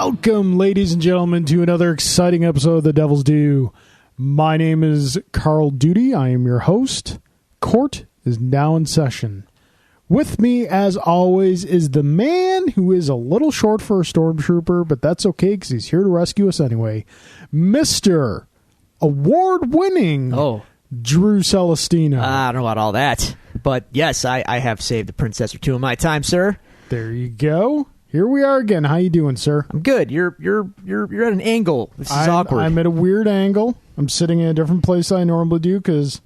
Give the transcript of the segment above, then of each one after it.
Welcome, ladies and gentlemen, to another exciting episode of The Devil's Due. My name is Carl Duty. I am your host. Court is now in session. With me, as always, is the man who is a little short for a stormtrooper, but that's okay because he's here to rescue us anyway. Mr. Award-winning Drew Celestino. I don't know about all that, but yes, I have saved a princess or two in my time, sir. There you go. Here we are again. How you doing, sir? I'm good. You're at an angle. This is awkward. I'm at a weird angle. I'm sitting in a different place than I normally do because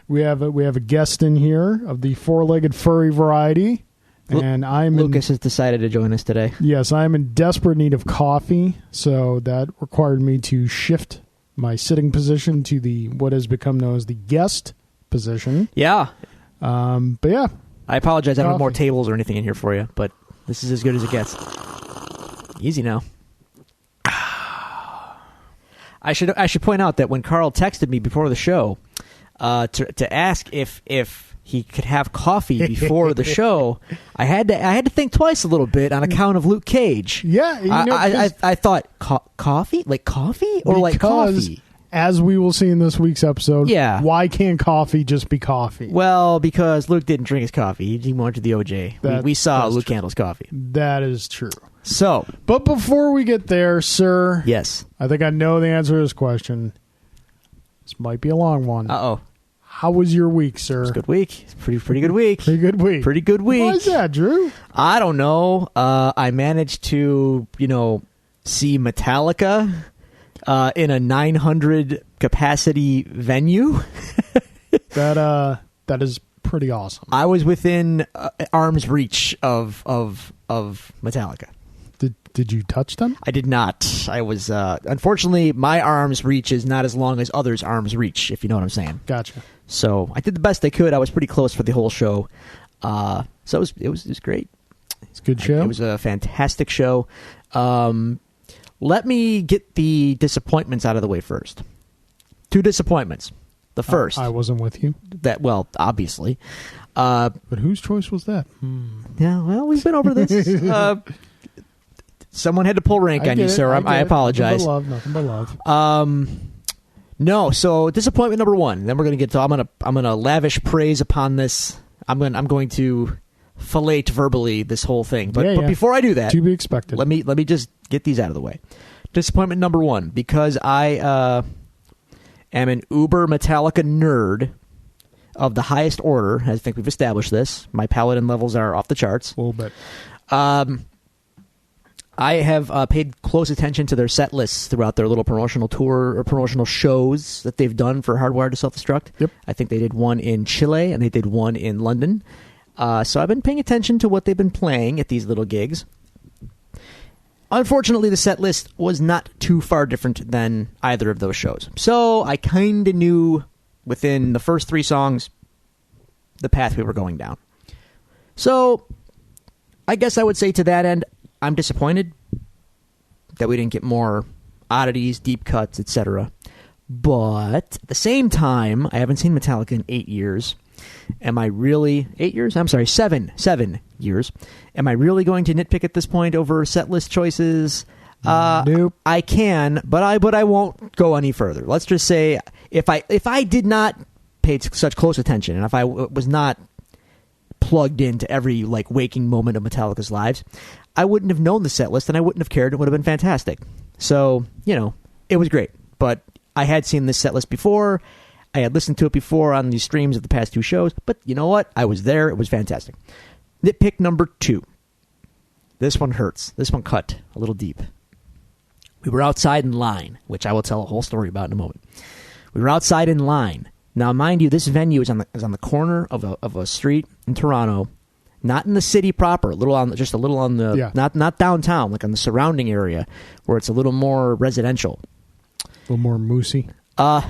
we have a guest in here of the four-legged furry variety, and Lucas has decided to join us today. Yes, I'm in desperate need of coffee, so that required me to shift my sitting position to the what has become known as the guest position. Yeah. But yeah. I apologize. I don't have more tables or anything in here for you, but this is as good as it gets. Easy now. I should point out that when Carl texted me before the show to ask if he could have coffee before the show, I had to think twice a little bit on account of Luke Cage. Yeah, I thought coffee, like coffee, or like coffee. As we will see in this week's episode, why can't coffee just be coffee? Well, because Luke didn't drink his coffee. He wanted the OJ. We saw Luke Candle's coffee. That is true. So, but before we get there, sir, yes, I think I know the answer to this question. This might be a long one. Uh-oh. How was your week, sir? It was a good week. It's pretty good week. Pretty good week. Pretty good week. Why is that, Drew? I don't know. I managed to, see Metallica in a 900 capacity venue. That is pretty awesome. I was within arm's reach of Metallica. Did you touch them? I did not. I was unfortunately my arm's reach is not as long as others' arm's reach, if you know what I'm saying. Gotcha. So I did the best I could. I was pretty close for the whole show. So it was great. It's a good show. It was a fantastic show. Let me get the disappointments out of the way first. 2 disappointments. The first. I wasn't with you. Obviously. But whose choice was that? Yeah, well, we've been over this. Someone had to pull rank on you, sir. I apologize. Nothing but love. No, so disappointment number 1. Then we're going to get to. I'm gonna lavish praise upon this. I'm going to fillet verbally this whole thing. But before I do that, to be expected. Let me just get these out of the way. Disappointment number 1, because I am an uber Metallica nerd of the highest order. I think we've established this. My paladin levels are off the charts. A little bit. I have paid close attention to their set lists throughout their little promotional tour or promotional shows that they've done for Hardwired to Self-Destruct. Yep. I think they did one in Chile and they did one in London. So I've been paying attention to what they've been playing at these little gigs. Unfortunately, the set list was not too far different than either of those shows. So I kind of knew within the first 3 songs the path we were going down. So I guess I would say to that end, I'm disappointed that we didn't get more oddities, deep cuts, etc. But at the same time, I haven't seen Metallica in 8 years. Am I really 8 years? I'm sorry, 7 years. Am I really going to nitpick at this point over set list choices? Nope. I can, but I won't go any further. Let's just say if I did not pay such close attention, and if I was not plugged into every waking moment of Metallica's lives, I wouldn't have known the set list and I wouldn't have cared. It would have been fantastic. So, it was great. But I had seen this set list before. I had listened to it before on these streams of the past 2 shows. But you know what? I was there. It was fantastic. Nitpick number 2. This one hurts. This one cut a little deep. We were outside in line, which I will tell a whole story about in a moment. We were outside in line. Now, mind you, this venue is on the corner of a street in Toronto, not in the city proper, just a little on the not downtown, like on the surrounding area, where it's a little more residential, a little more moosey. I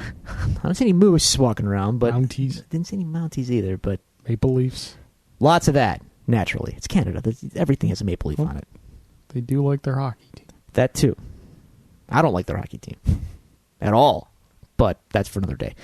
don't see any moose walking around, but Mounties. Didn't see any Mounties either. But Maple Leafs, lots of that. Naturally, it's Canada. Everything has a maple leaf on it. They do like their hockey team. That too. I don't like their hockey team at all. But that's for another day.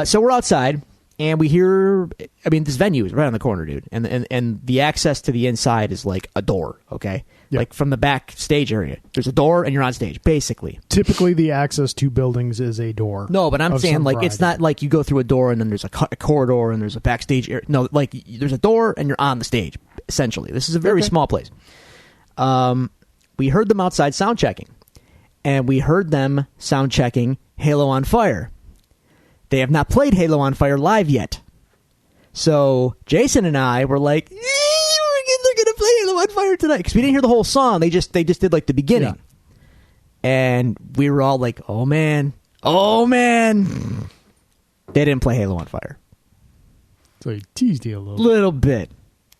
So we're outside, And we hear, I mean, this venue is right on the corner, dude. And the access to the inside is like a door, okay? Yeah. Like from the backstage area. There's a door and you're on stage, basically. Typically, the access to buildings is a door. No, but I'm of saying, some like, it's variety. not like you go through a door and then there's a corridor and there's a backstage area. No, like, there's a door and you're on the stage, essentially. This is a very small place. We heard them outside sound checking. And we heard them sound checking Halo on Fire. They have not played Halo on Fire live yet. So Jason and I were like, they're going to play Halo on Fire tonight. Because we didn't hear the whole song. They just did like the beginning. Yeah. And we were all like, oh man. They didn't play Halo on Fire. So he teased you a little. Little bit.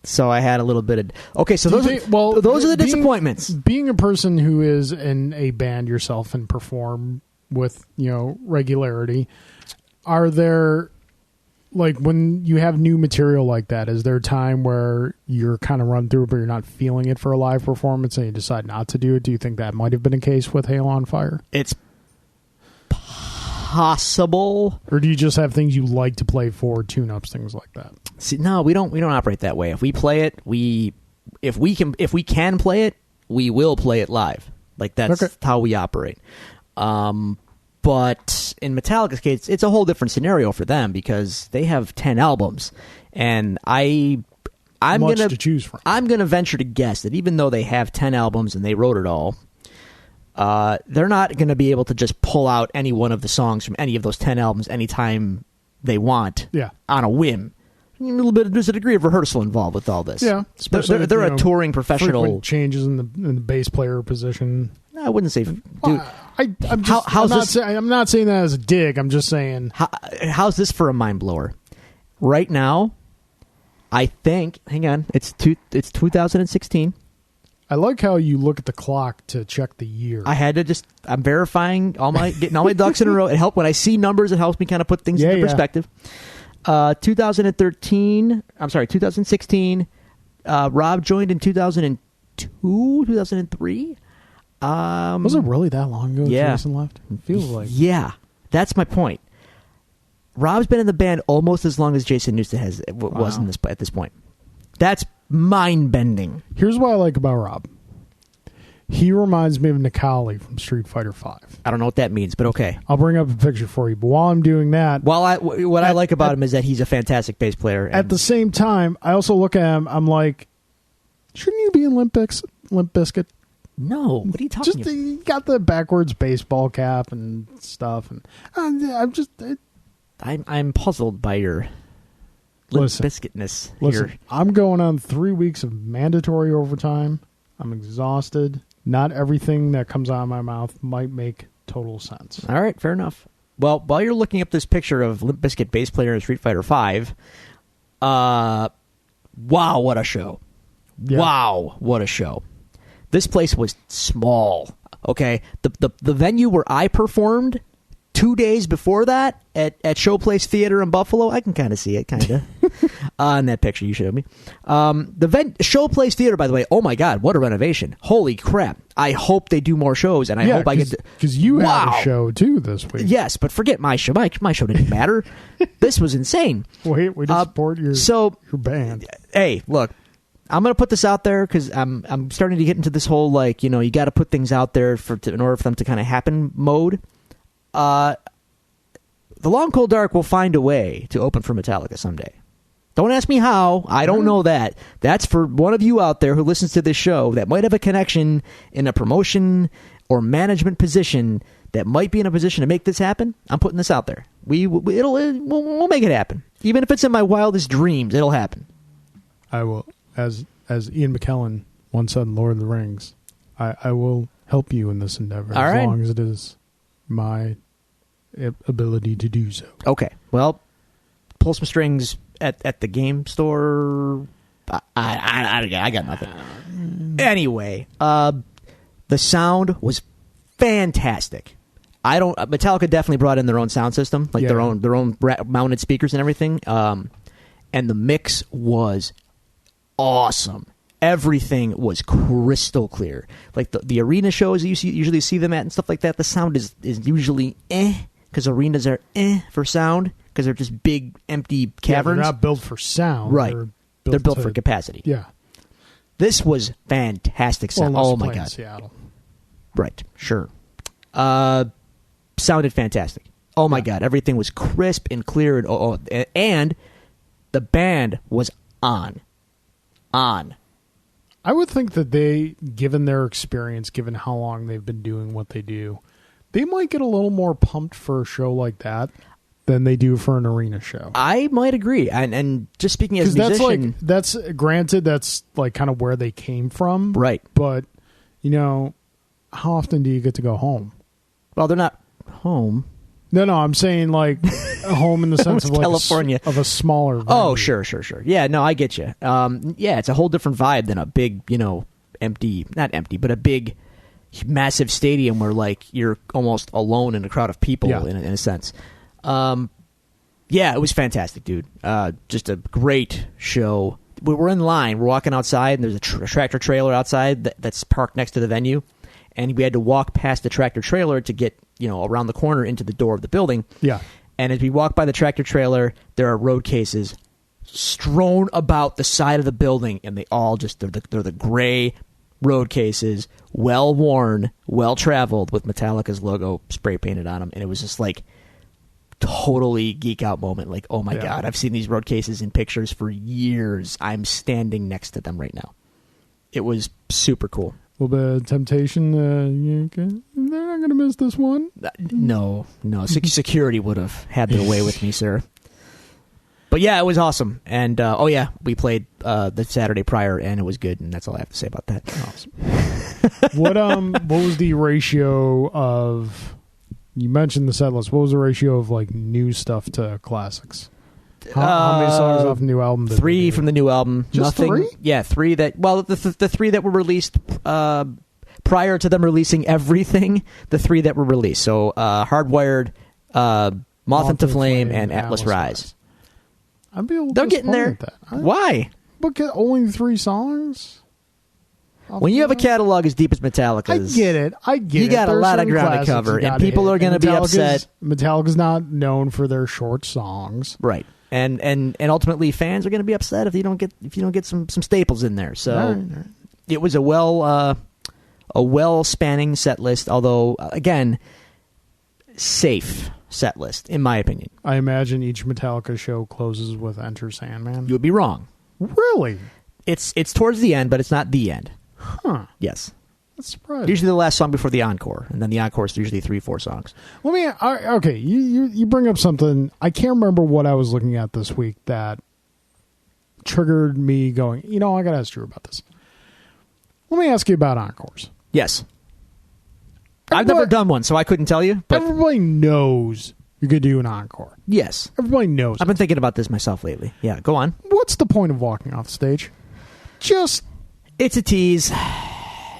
So I had a little bit of... Okay, so those are the disappointments. Being a person who is in a band yourself and perform with, regularity, are there, like, when you have new material like that, is there a time where you're kind of run through it, but you're not feeling it for a live performance and you decide not to do it? Do you think that might have been a case with Halo on Fire? It's possible. Or do you just have things you like to play for tune-ups, things like that? See, no, we don't operate that way. If we play it, if we can play it, we will play it live. Like, that's how we operate. But in Metallica's case, it's a whole different scenario for them because they have 10 albums, and I'm to choose from. I'm gonna venture to guess that even though they have 10 albums and they wrote it all, they're not gonna be able to just pull out any one of the songs from any of those 10 albums anytime they want. Yeah. On a whim. There's a degree of rehearsal involved with all this. Yeah, they're a touring professional. Frequent changes in the bass player position. I wouldn't say, dude. I'm not saying that as a dig. I'm just saying. How's this for a mind blower? Right now, I think. Hang on, it's 2016. I like how you look at the clock to check the year. I had to I'm verifying getting all my ducks in a row. It helped when I see numbers. It helps me kind of put things into perspective. 2016. Rob joined in 2002, 2003. Was it really that long ago? Yeah. Jason left. It feels like. Yeah, that's my point. Rob's been in the band almost as long as Jason Newsted was at this point. That's mind bending. Here's what I like about Rob. He reminds me of Nikali from Street Fighter V. I don't know what that means, but okay. I'll bring up a picture for you. But while I'm doing that... What I like about him is that he's a fantastic bass player. At the same time, I also look at him, I'm like, shouldn't you be in Limp Bizkit? No, what are you talking about? He got the backwards baseball cap and stuff. And I'm puzzled by your Limp Bizkitness here. Listen, I'm going on 3 weeks of mandatory overtime. I'm exhausted. Not everything that comes out of my mouth might make total sense. All right, fair enough. Well, while you're looking up this picture of Limp Bizkit bass player in Street Fighter V, wow, what a show. Yeah. Wow, what a show. This place was small, okay? The venue where I performed 2 days before that at Showplace Theater in Buffalo, I can kind of see it, kind of, in that picture you showed me. Showplace Theater, by the way, oh my God, what a renovation. Holy crap. I hope they do more shows, and I hope I get to... Because you had a show, too, this week. Yes, but forget my show. My show didn't matter. This was insane. Wait, we just support your band. Hey, look. I'm going to put this out there because I'm starting to get into this whole, like, you got to put things out there in order for them to kind of happen mode. The Long Cold Dark will find a way to open for Metallica someday. Don't ask me how. I don't know that. That's for one of you out there who listens to this show that might have a connection in a promotion or management position that might be in a position to make this happen. I'm putting this out there. We'll make it happen. Even if it's in my wildest dreams, it'll happen. I will. As Ian McKellen once said in Lord of the Rings, I will help you in this endeavor long as it is my ability to do so. Okay. Well, pull some strings at the game store. I got nothing. Anyway, the sound was fantastic. Metallica definitely brought in their own sound system, like their own mounted speakers and everything. And the mix was awesome. Everything was crystal clear. Like the arena shows you usually see them at and stuff like that, the sound is usually because arenas are for sound. because they're just big, empty Yeah, caverns. they're not built for sound. Right. They're built to- for capacity. Yeah. This was fantastic Well, sound. unless Oh you my play in god! Seattle. Right, sure. Sounded fantastic. Oh my god, everything was crisp and clear, and the band was on. I would think that they, given their experience, given how long they've been doing what they do, they might get a little more pumped for a show like that than they do for an arena show. I might agree, and just speaking as a Because musician, that's granted, that's like kind of where they came from, right? But how often do you get to go home? Well, they're not home. No, I'm saying like home in the sense of like California. of a smaller venue. Oh, sure. Yeah, no, I get you. Yeah, it's a whole different vibe than a big, empty, not empty, but a big, massive stadium where like you're almost alone in a crowd of people in a sense. Yeah, it was fantastic, dude. Just a great show. We're in line. We're walking outside, and there's a tractor trailer outside that's parked next to the venue. And we had to walk past the tractor trailer to get, around the corner into the door of the building. Yeah. And as we walk by the tractor trailer, there are road cases strewn about the side of the building, and they all they're the gray road cases, well worn, well traveled, with Metallica's logo spray painted on them. And it was just like totally geek out moment. Like, oh my God, I've seen these road cases in pictures for years. I'm standing next to them right now. It was super cool. A little bit of temptation. They're not going to miss this one. No. Security would have had their way with me, sir. But yeah, it was awesome. And we played the Saturday prior, and it was good. And that's all I have to say about that. Awesome. What was the ratio of? You mentioned the set list. What was the ratio of like new stuff to classics? How many songs off the new album? 3 from the new album. Just Nothing. 3? Yeah, 3 that. Well, the 3 that were released prior to them releasing everything. The 3 that were released. So, Hardwired, Moth into Flame, and Atlas Rise. I'd be a little They're getting there. at that. Why? But only 3 songs. When you have a catalog as deep as Metallica's, I get it. You got a lot of ground to cover, and people are going to be upset. Metallica's not known for their short songs, right? And ultimately, fans are going to be upset if you don't get some staples in there. So all right. It was a well spanning set list, although again, safe set list in my opinion. I imagine each Metallica show closes with Enter Sandman. You would be wrong. Really? It's towards the end, but it's not the end. Huh. Yes. That's surprising. Usually the last song before the encore, and then the encore is usually 3-4 songs. Okay, you bring up something. I can't remember what I was looking at this week that triggered me going, I got to ask Drew about this. Let me ask you about encores. Yes. I've never done one, so I couldn't tell you. But everybody knows you could do an encore. Yes. Everybody knows. I've been thinking about this myself lately. Yeah, go on. What's the point of walking off stage? It's a tease.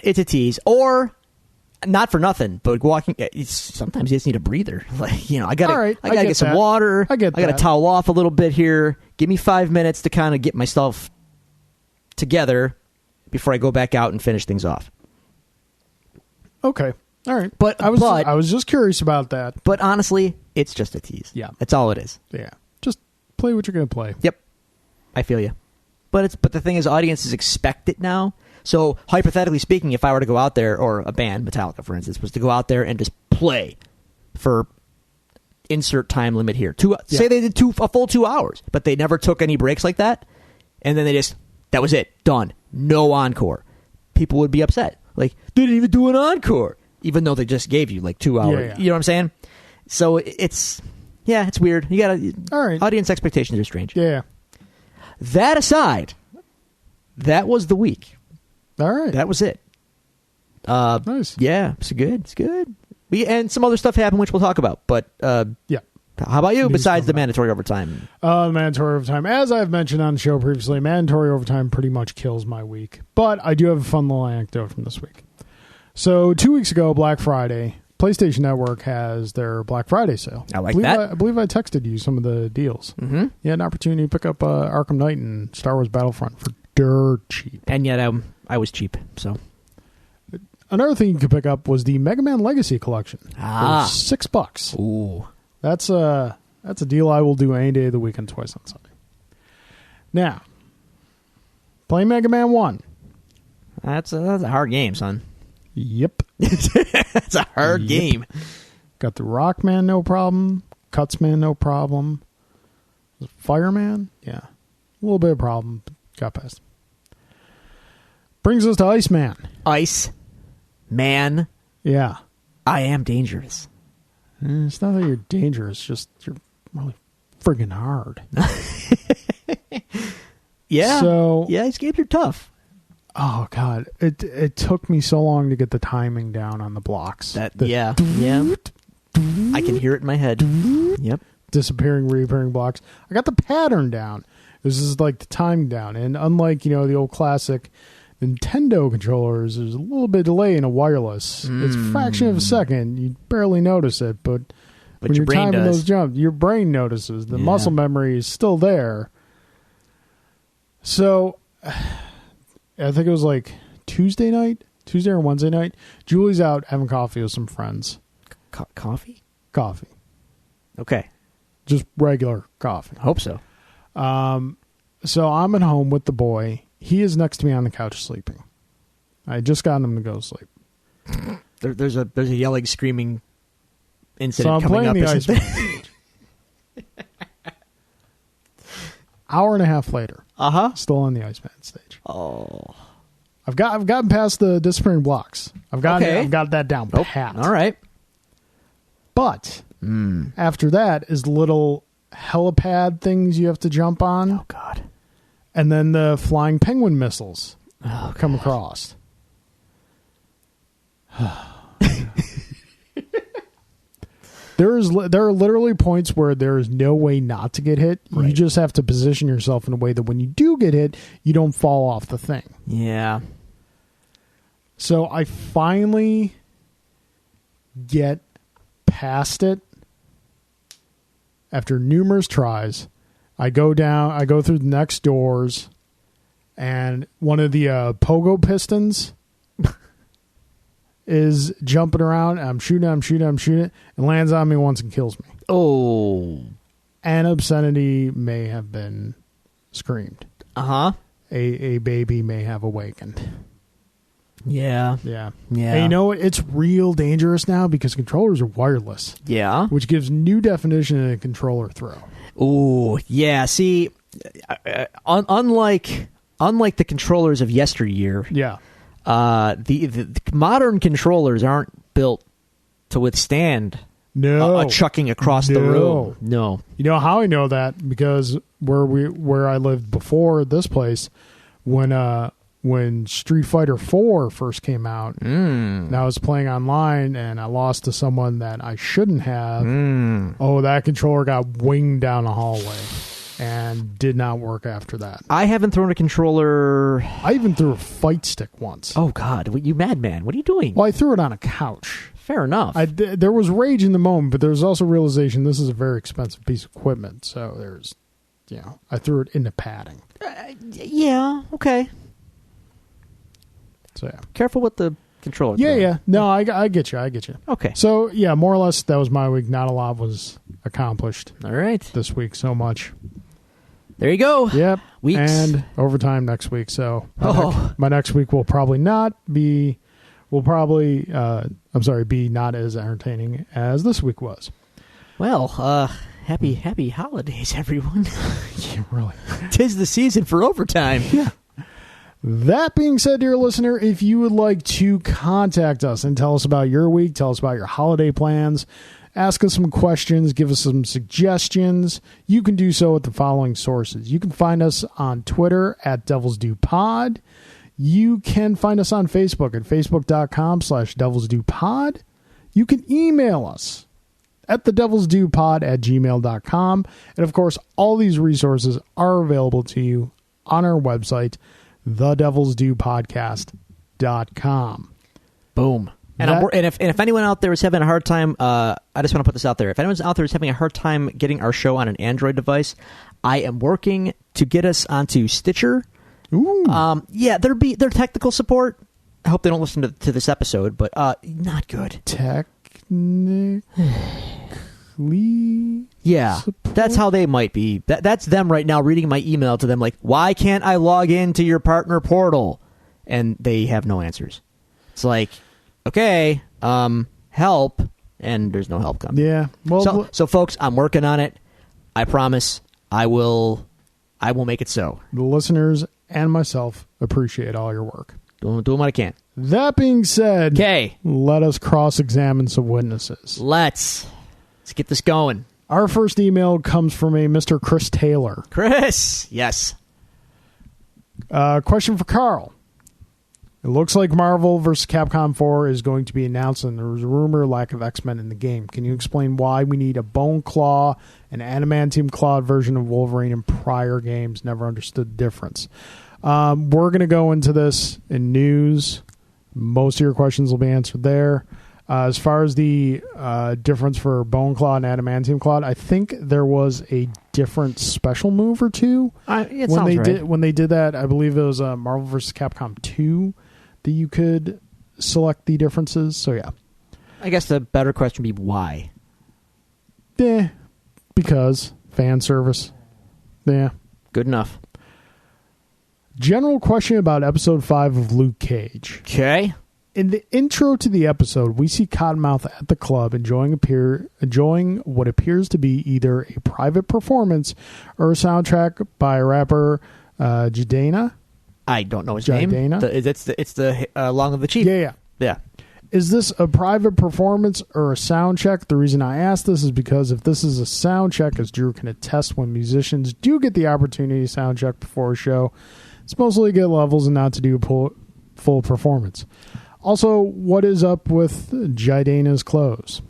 It's a tease. Or, not for nothing, but walking, sometimes you just need a breather. Like, I gotta get some water. I gotta towel off a little bit here. Give me 5 minutes to kind of get myself together before I go back out and finish things off. Okay. All right. But I was just curious about that. But honestly, it's just a tease. Yeah. That's all it is. Yeah. Just play what you're going to play. Yep. I feel you. But the thing is, audiences expect it now. So, hypothetically speaking, if I were to go out there, or a band, Metallica, for instance, was to go out there and just play for insert time limit here. Say they did a full 2 hours, but they never took any breaks like that, and then that was it, done. No encore. People would be upset. Like, they didn't even do an encore, even though they just gave you like 2 hours. Yeah. You know what I'm saying? So, it's weird. You gotta, all right. Audience expectations are strange. Yeah. That aside, that was the week. All right. That was it. Nice. Yeah, it's good. It's good. And some other stuff happened, which we'll talk about. But yeah. How about you, News besides the mandatory overtime? The mandatory overtime. As I've mentioned on the show previously, mandatory overtime pretty much kills my week. But I do have a fun little anecdote from this week. So 2 weeks ago, Black Friday, PlayStation Network has their Black Friday sale. I like that. I believe I texted you some of the deals. Mm-hmm. You had an opportunity to pick up Arkham Knight and Star Wars Battlefront for dirt cheap. And yet I was cheap, so... Another thing you could pick up was the Mega Man Legacy Collection. Ah. For $6. Ooh. That's That's a deal I will do any day of the week and twice on Sunday. Now, play Mega Man 1. That's a hard game, son. Yep. That's a hard game. Got the Rockman, no problem. Cutsman, no problem. Fireman? Yeah. A little bit of problem. But got past. Brings us to Iceman. Ice Man. Yeah. I am dangerous. It's not that you're dangerous, just you're really friggin' hard. Yeah. So, yeah, these games are tough. oh god, it took me so long to get the timing down on the blocks. Yeah. I can hear it in my head. Yep. Disappearing, reappearing blocks. I got the pattern down. This is like the timing down, and unlike the old classic Nintendo controllers, there's a little bit of delay in a wireless. It's a fraction of a second. You barely notice it, but when your you're brain timing does. those jumps, your brain notices. The Yeah. muscle memory is still there. So, I think it was like Tuesday or Wednesday night. Julie's out having coffee with some friends. Coffee? Coffee. Okay. Just regular coffee. Hope so. So I'm at home with the boy. He is next to me on the couch sleeping. I just got him to go to sleep. There's a yelling, screaming So incident I'm coming playing up. the isn't Iceman stage. Hour and a half later, still on the Iceman stage. Oh. I've gotten past the disappearing blocks. I've got that down Oh, pat. all right. But after that is little helipad things you have to jump on, Oh, God. and then the flying penguin missiles Oh, come across. There are literally points where there is no way not to get hit. You Right. just have to position yourself in a way that when you do get hit, you don't fall off the thing. Yeah. So I finally get past it after numerous tries. I go through the next doors, and one of the pogo pistons is jumping around. I'm shooting, and lands on me once and kills me. Oh. An obscenity may have been screamed. Uh-huh. A baby may have awakened. Yeah. Yeah. Yeah. And you know what? It's real dangerous now because controllers are wireless, Yeah. which gives new definition in a controller throw. Oh, yeah. See, unlike the controllers of yesteryear, Yeah. the modern controllers aren't built to withstand No. a chucking across the No. room. No. You know how I know that? Because where I lived before this place, when Street Fighter 4 first came out, and I was playing online and I lost to someone that I shouldn't have. Oh, that controller got winged down the hallway and did not work after that. I haven't thrown a controller. I even threw a fight stick once. Oh, God. You madman. What are you doing? Well, I threw it on a couch. Fair enough. There was rage in the moment, but there was also realization this is a very expensive piece of equipment. So there's, I threw it into padding. Yeah. Okay. So yeah. Careful with the controller. Yeah. No, I get you. Okay. So yeah, more or less that was my week. Not a lot was accomplished All right. this week. So much. There you go. Yep. Weeks. And overtime next week. So my next week will probably not be. Be not as entertaining as this week was. Well, happy holidays, everyone. Yeah, really. 'Tis the season for overtime. Yeah. That being said, dear listener, if you would like to contact us and tell us about your week, tell us about your holiday plans, ask us some questions, give us some suggestions, you can do so at the following sources. You can find us on Twitter at Devils Do Pod. You can find us on Facebook at facebook.com/devilsdopod. You can email us at thedevilsdopod@gmail.com. And of course, all these resources are available to you on our website, thedevilsdopodcast.com. Boom. And if anyone out there is having a hard time, I just want to put this out there. If anyone's out there is having a hard time getting our show on an Android device, I am working to get us onto Stitcher. Ooh. Their technical support. I hope they don't listen to this episode, but not good. Yeah, support? that's how they might be. That's them right now reading my email to them like, why can't I log into your partner portal? And they have no answers. It's like, okay, help, and there's no help coming. Yeah. Well, So folks, I'm working on it. I promise I will make it so. the listeners and myself appreciate all your work. Doing what I can. That being said, Okay, let us cross-examine some witnesses. let's get this going. Our first email comes from a Mr. Chris Taylor. Chris, yes. Question for Carl. It looks like Marvel vs. Capcom 4 is going to be announced, and there was a rumor lack of X-Men in the game. Can you explain why we need a Bone Claw and Adamantium Clawed version of Wolverine in prior games? Never understood the difference. We're going to go into this in news. Most of your questions will be answered there. As far as the difference for Bone Claw and Adamantium Clawed, I think there was a different special move or two It sounds right. when they did that. I believe it was Marvel vs. Capcom 2 that you could select the differences. So yeah, I guess the better question would be why. yeah, because fan service. Yeah. Good enough. General question about episode 5 of Luke Cage. Okay. In the intro to the episode, we see Cottonmouth at the club enjoying what appears to be either a private performance or a soundtrack by rapper Jadena. I don't know his Jadena? name. It's the Long of the Chief. Yeah. Is this a private performance or a sound check? The reason I ask this is because if this is a sound check, as Drew can attest, when musicians do get the opportunity to sound check before a show, it's mostly to get levels and not to do a full performance. Also, what is up with Jadena's clothes?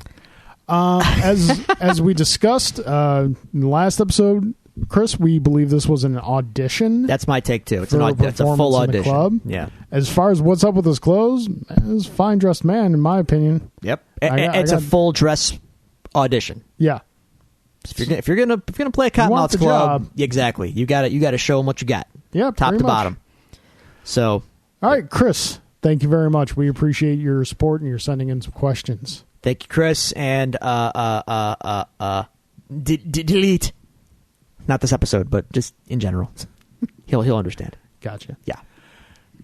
As we discussed in the last episode, Chris, we believe this was an audition. That's my take too. It's for it's a full performance in the audition. club. Yeah. As far as what's up with his clothes, he's a fine dressed man, in my opinion. Yep. I It's got- a full dress audition. Yeah. If you're gonna play a want Cottonmouth's the Club, job. exactly. You got to show them what you got. Yeah. Top pretty to much. bottom. So, All right, Chris. Thank you very much. We appreciate your support and you're sending in some questions. thank you, Chris, and delete. Not this episode, but just in general. He'll understand. Gotcha. Yeah.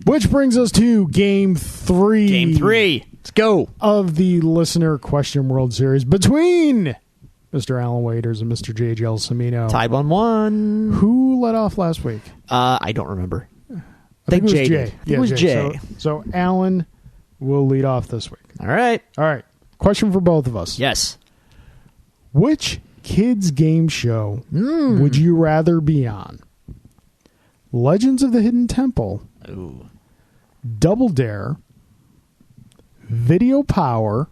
Which brings us to Game 3. Game 3. Let's go. Of the Listener Question World Series between Mr. Alan Waiters and Mr. J.J. Semino. Tied 1-1. Who led off last week? I don't remember. I think it was Jay Jay. did. I think it was Jay. So Alan will lead off this week. All right. All right. Question for both of us. Yes. Which kids game show would you rather be on? Legends of the Hidden Temple, Ooh. Double Dare, Video Power,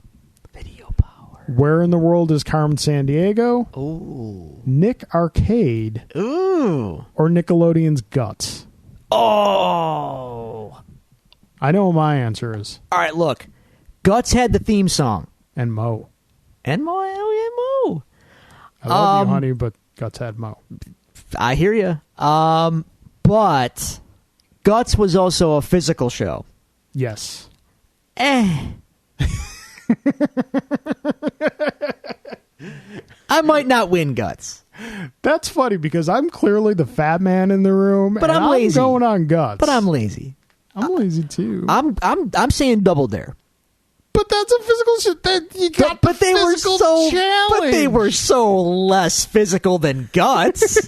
Video Power. Where in the World is Carmen Sandiego, Ooh. Nick Arcade, Ooh. or Nickelodeon's Guts? Oh. I know what my answer is. All right, look. Guts had the theme song. And Mo. And Mo. Mo. I love you, honey, but Guts had Mo. I hear you. But Guts was also a physical show. Yes. I might not win Guts. That's funny because I'm clearly the fat man in the room, But and I'm lazy. going on Guts. But I'm lazy. I'm lazy too. I'm saying Double Dare. But that's a physical shit. That you got But they were physical so challenge. But they were so less physical than Guts.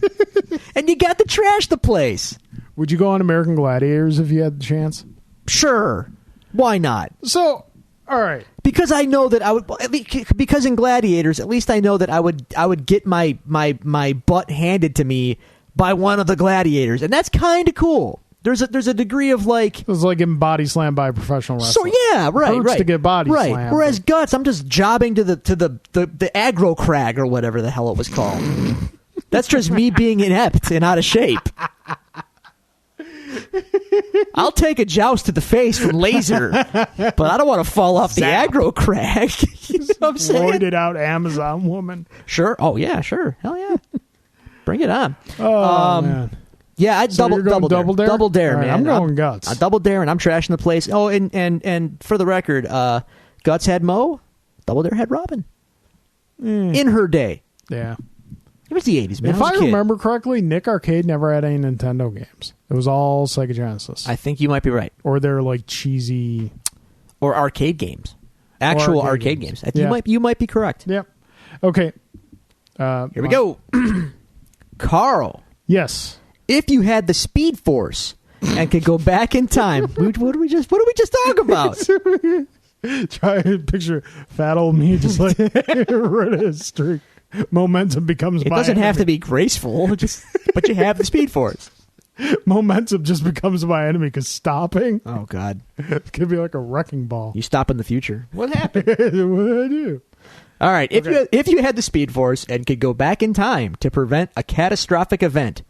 And you got to trash the place. Would you go on American Gladiators if you had the chance? Sure. Why not? So, all right. Because I know that I would. Because in Gladiators, at least I know that I would get my butt handed to me by one of the gladiators, and that's kind of cool. There's a degree of like. It was like getting body slammed by a professional wrestler. So yeah, right, Hurts right. to get body right. slammed. Whereas Guts, I'm just jobbing to the aggro crag or whatever the hell it was called. That's just me being inept and out of shape. I'll take a joust to the face from Laser, but I don't want to fall off Zap. the aggro crag. You know what I'm saying? Roided out Amazon woman. Sure. Oh yeah, sure. Hell yeah. Bring it on. Oh man. Yeah, I'd So you're going double dare. Double dare, All right, man. I'm going Guts. I double dare, and I'm trashing the place. Oh, and for the record, Guts had Mo, Double Dare had Robin. in her day. Yeah. It was the 80s, man. If I was I a kid. remember correctly, Nick Arcade never had any Nintendo games. It was all Sega Genesis. I think you might be right. Or they're like cheesy. Or arcade games. Actual arcade games. Yeah. You might be correct. Yep. Okay. Here we go. Carl, Yes. if you had the Speed Force and could go back in time, what did we just talk about? Try to picture fat old me just like rid of his streak. Momentum becomes It my doesn't have to enemy. be graceful, but you have the Speed Force. Momentum just becomes my enemy because stopping Oh God! could be like a wrecking ball. You stop in the future. What happened? What do I do? All right. Okay. If you had the Speed Force and could go back in time to prevent a catastrophic event,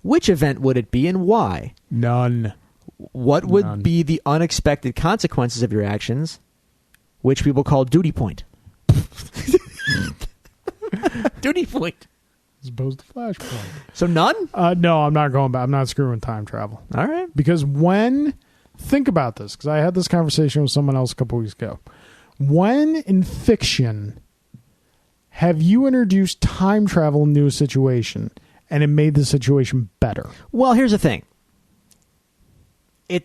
which event would it be and why? None. What would None. be the unexpected consequences of your actions, which people call duty point? Duty point. As opposed to Flashpoint. So none? No, I'm not going back. I'm not screwing time travel. All right. Because think about this, because I had this conversation with someone else a couple weeks ago. When in fiction have you introduced time travel into a situation and it made the situation better? Well, here's the thing. It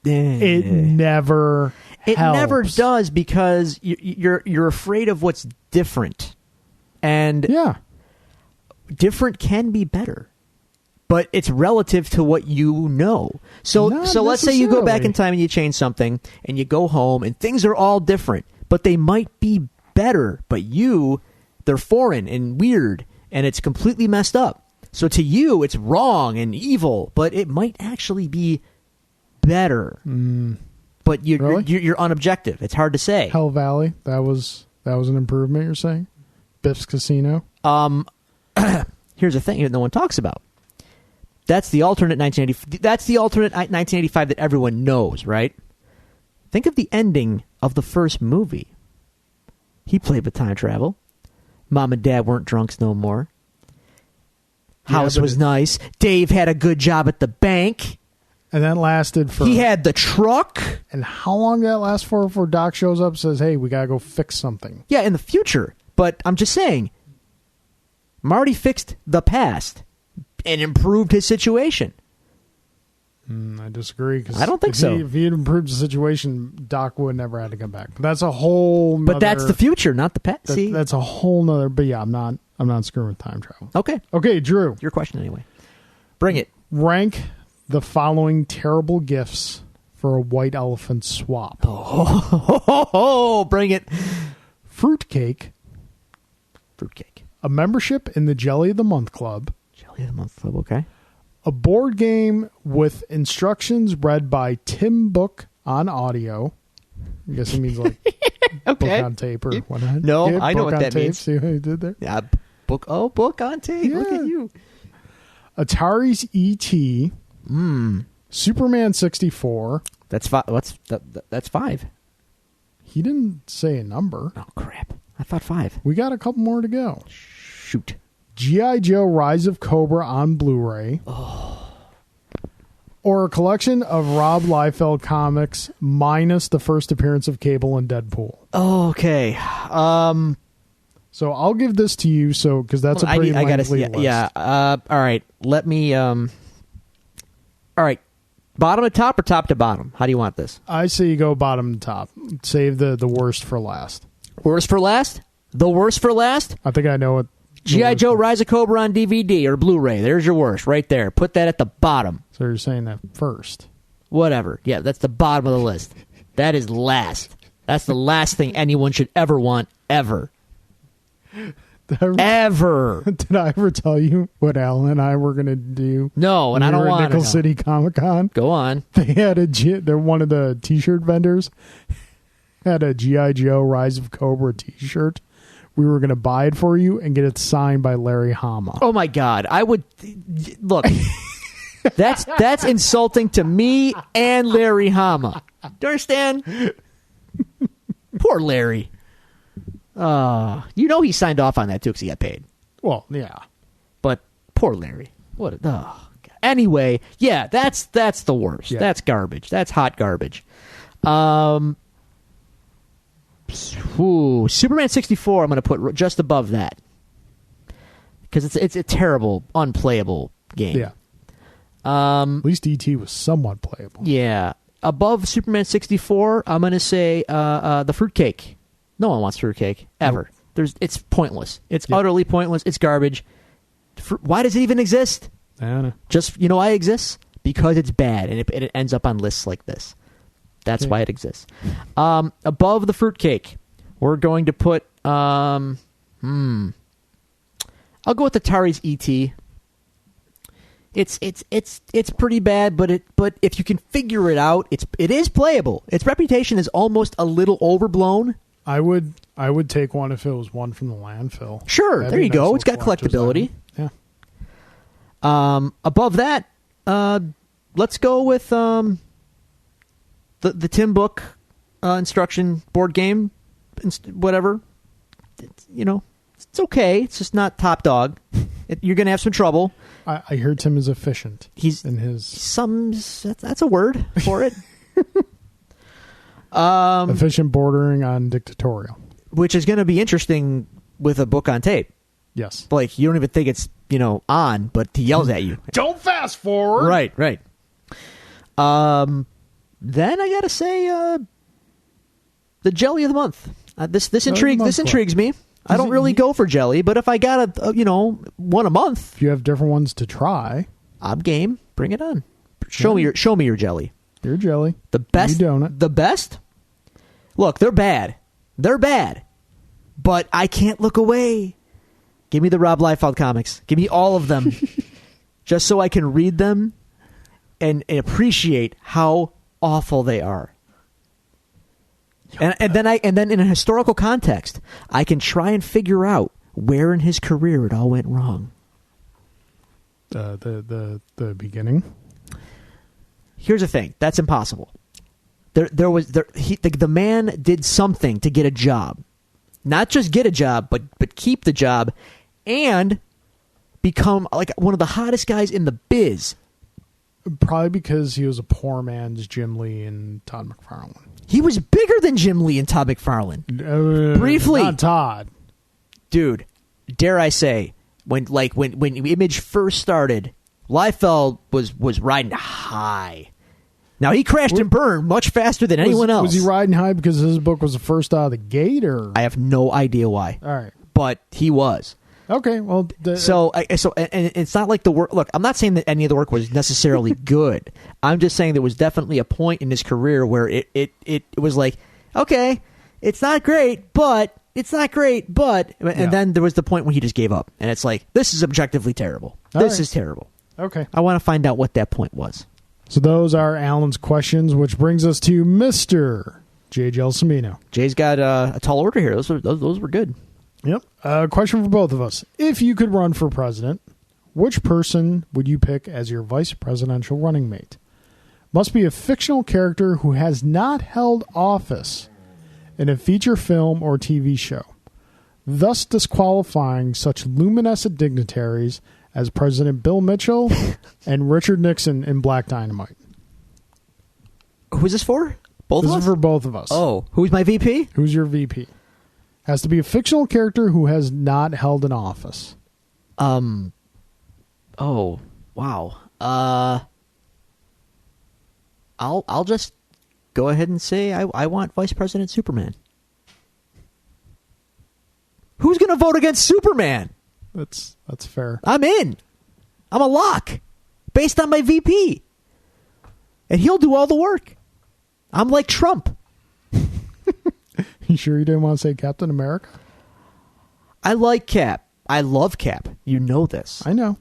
never never helps. does because you're afraid of what's different, and Yeah. different can be better, but it's relative to what you know. So Not let's say you go back necessarily. in time and you change something, and you go home, and things are all different, but they might be better. But they're foreign and weird, and it's completely messed up. So to you, it's wrong and evil, but it might actually be better. But Really? you're unobjective. It's hard to say. Hell Valley, that was an improvement, you're saying? Biff's Casino? Here's the thing that no one talks about. That's the alternate 1980. That's the alternate 1985 that everyone knows, right? Think of the ending of the first movie. He played with time travel. Mom and Dad weren't drunks no more. House but was nice. Dave had a good job at the bank. And that lasted for... He had the truck. And how long did that last for before Doc shows up and says, hey, we got to go fix something? Yeah, in the future. But I'm just saying, Marty fixed the past and improved his situation. I disagree. 'Cause I don't think so. If he had improved the situation, Doc would never had to come back. But that's a whole nother, But that's the future, not the past. See? That's a whole nother... But yeah, I'm not screwing with time travel. Okay. Okay, Drew. Your question anyway. Bring it. Rank the following terrible gifts for a white elephant swap. Oh, bring it. Fruitcake, Fruitcake. a membership in the Jelly of the Month Club, Jelly of the Month Club, okay. a board game with instructions read by Tim Book on audio. I guess it means like Okay. book on tape or whatnot. No, Yeah, I know book what on that tape. means. See what he did there? Yeah, book on tape. Look Yeah. at you. Atari's E.T., Superman 64. That's five. That's five. He didn't say a number. Oh, crap. I thought five. We got a couple more to go. Shoot. G.I. Joe Rise of Cobra on Blu-ray. Or a collection of Rob Liefeld comics minus the first appearance of Cable and Deadpool. Okay. So I'll give this to you, because that's a pretty lengthy list. Yeah. All right. Let me. All right. Bottom to top or top to bottom? How do you want this? I say you go bottom to top. Save the worst for last. Worst for last? The worst for last? I think I know what. G.I. Joe Rise of Cobra on DVD or Blu-ray. There's your worst right there. Put that at the bottom. So you're saying that first. Whatever. Yeah, that's the bottom of the list. That is last. That's the last thing anyone should ever want, ever. Ever. Did I ever tell you what Alan and I were going to do? No, and when I we don't were at want to Nickel know. City Comic Con. Go on. They had they're one of the T-shirt vendors had a G.I. Joe Rise of Cobra T-shirt. We were going to buy it for you and get it signed by Larry Hama. Oh my God! I would look. That's insulting to me and Larry Hama. Do you understand? Poor Larry. You know he signed off on that too because he got paid. Well, yeah. But poor Larry. What? God. Anyway, yeah, that's the worst. Yeah. That's garbage. That's hot garbage. Superman 64. I'm going to put just above that because it's a terrible, unplayable game. Yeah. At least E.T. was somewhat playable. Yeah. Above Superman 64, I'm going to say the fruitcake. No one wants fruitcake ever. Nope. It's pointless. It's utterly pointless. It's garbage. Why does it even exist? I don't know. Just, you know why it exists? Because it's bad, and it ends up on lists like this. That's why it exists. Above the fruitcake, we're going to put... I'll go with Atari's E.T. It's pretty bad, but if you can figure it out, it is playable. Its reputation is almost a little overblown. I would take one if it was one from the landfill. Sure, That'd there be you a nice go. little It's got collector's collectability. item. Yeah. Above that, let's go with the Tim Book instruction board game, whatever. It's okay. It's just not top dog. You're going to have some trouble. I hear Tim is efficient. He's in his that's a word for it. efficient, bordering on dictatorial. Which is going to be interesting with a book on tape. Yes. Like you don't even think it's on, but he yells at you. Don't fast forward. Right. Then I gotta say, the jelly of the month. This intrigues me. I don't really go for jelly, but if I got one a month, if you have different ones to try, I'm game. Bring it on. Show me your jelly. Your jelly. The best donut. The best. Look, they're bad. But I can't look away. Give me the Rob Liefeld comics. Give me all of them, just so I can read them and appreciate how awful they are. And then in a historical context, I can try and figure out where in his career it all went wrong. The beginning. Here's the thing. That's impossible. The man did something to get a job. Not just get a job, but keep the job and become like one of the hottest guys in the biz. Probably because he was a poor man's Jim Lee and Todd McFarlane. He was bigger than Jim Lee and Todd McFarlane. Briefly. Not Todd. Dude, dare I say, when Image first started, Liefeld was riding high. Now, he crashed and burned much faster than anyone else. Was he riding high because his book was the first out of the gate? Or? I have no idea why. All right. But he was. Okay, well... And it's not like the work... Look, I'm not saying that any of the work was necessarily good. I'm just saying there was definitely a point in his career where it was like, okay, it's not great, but... And then there was the point when he just gave up. And it's like, this is objectively terrible. This is terrible. Okay. I want to find out what that point was. So those are Alan's questions, which brings us to Mr. J. Gelsomino. Jay's got a tall order here. Those were good. Yep. Question for both of us. If you could run for president, which person would you pick as your vice presidential running mate? Must be a fictional character who has not held office in a feature film or TV show, thus disqualifying such luminescent dignitaries as President Bill Mitchell and Richard Nixon in Black Dynamite. Who's this for? Both of us? This is for both of us. Oh, who's my VP? Who's your VP? Has to be a fictional character who has not held an office. Oh, wow. I'll just go ahead and say I want Vice President Superman. Who's going to vote against Superman? That's fair. I'm in. I'm a lock based on my VP. And he'll do all the work. I'm like Trump. You sure you didn't want to say Captain America? I like Cap. I love Cap. You know this. I know.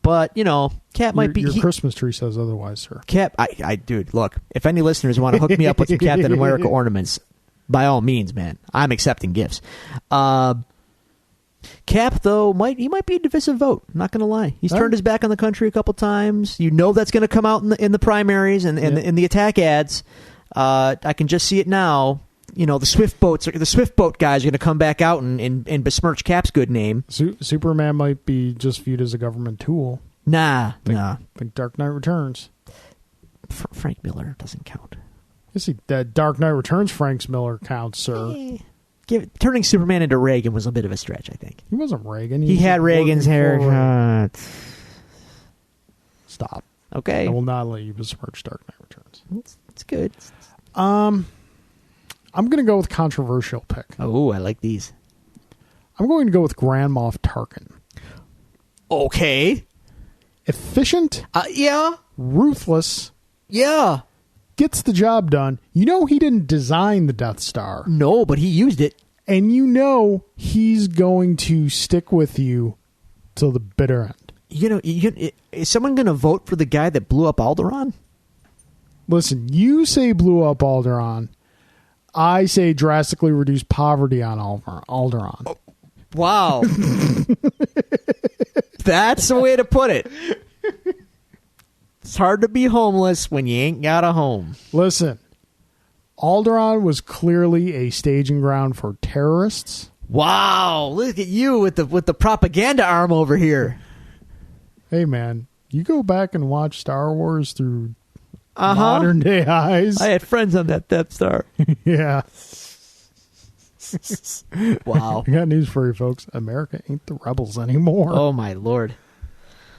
But, Cap might be... Your Christmas tree says otherwise, sir. Cap, dude, look, if any listeners want to hook me up with some Captain America ornaments, by all means, man, I'm accepting gifts. Cap, though, he might be a divisive vote. I'm not going to lie. He's turned his back on the country a couple times. You know that's going to come out in the primaries and in the attack ads. I can just see it now. The Swift boat guys are going to come back out and besmirch Cap's good name. Superman might be just viewed as a government tool. Nah. Think Dark Knight Returns. Frank Miller doesn't count. That Dark Knight Returns Frank Miller counts, sir. Turning Superman into Reagan was a bit of a stretch, I think. He wasn't Reagan. He had Reagan's haircut. Stop. Okay. I will not let you besmirch Dark Knight Returns. It's good. I'm going to go with controversial pick. Oh, I like these. I'm going to go with Grand Moff Tarkin. Okay. Efficient. Yeah. Ruthless. Yeah. Gets the job done. You know he didn't design the Death Star. No, but he used it. And you know he's going to stick with you till the bitter end. Is someone going to vote for the guy that blew up Alderaan? Listen, you say blew up Alderaan. I say drastically reduce poverty on Alderaan. Oh, wow. That's the way to put it. It's hard to be homeless when you ain't got a home. Listen, Alderaan was clearly a staging ground for terrorists. Wow, look at you with the propaganda arm over here. Hey, man, you go back and watch Star Wars through modern day eyes. I had friends on that Death Star. Yeah. Wow. I got news for you, folks. America ain't the rebels anymore. Oh, my Lord.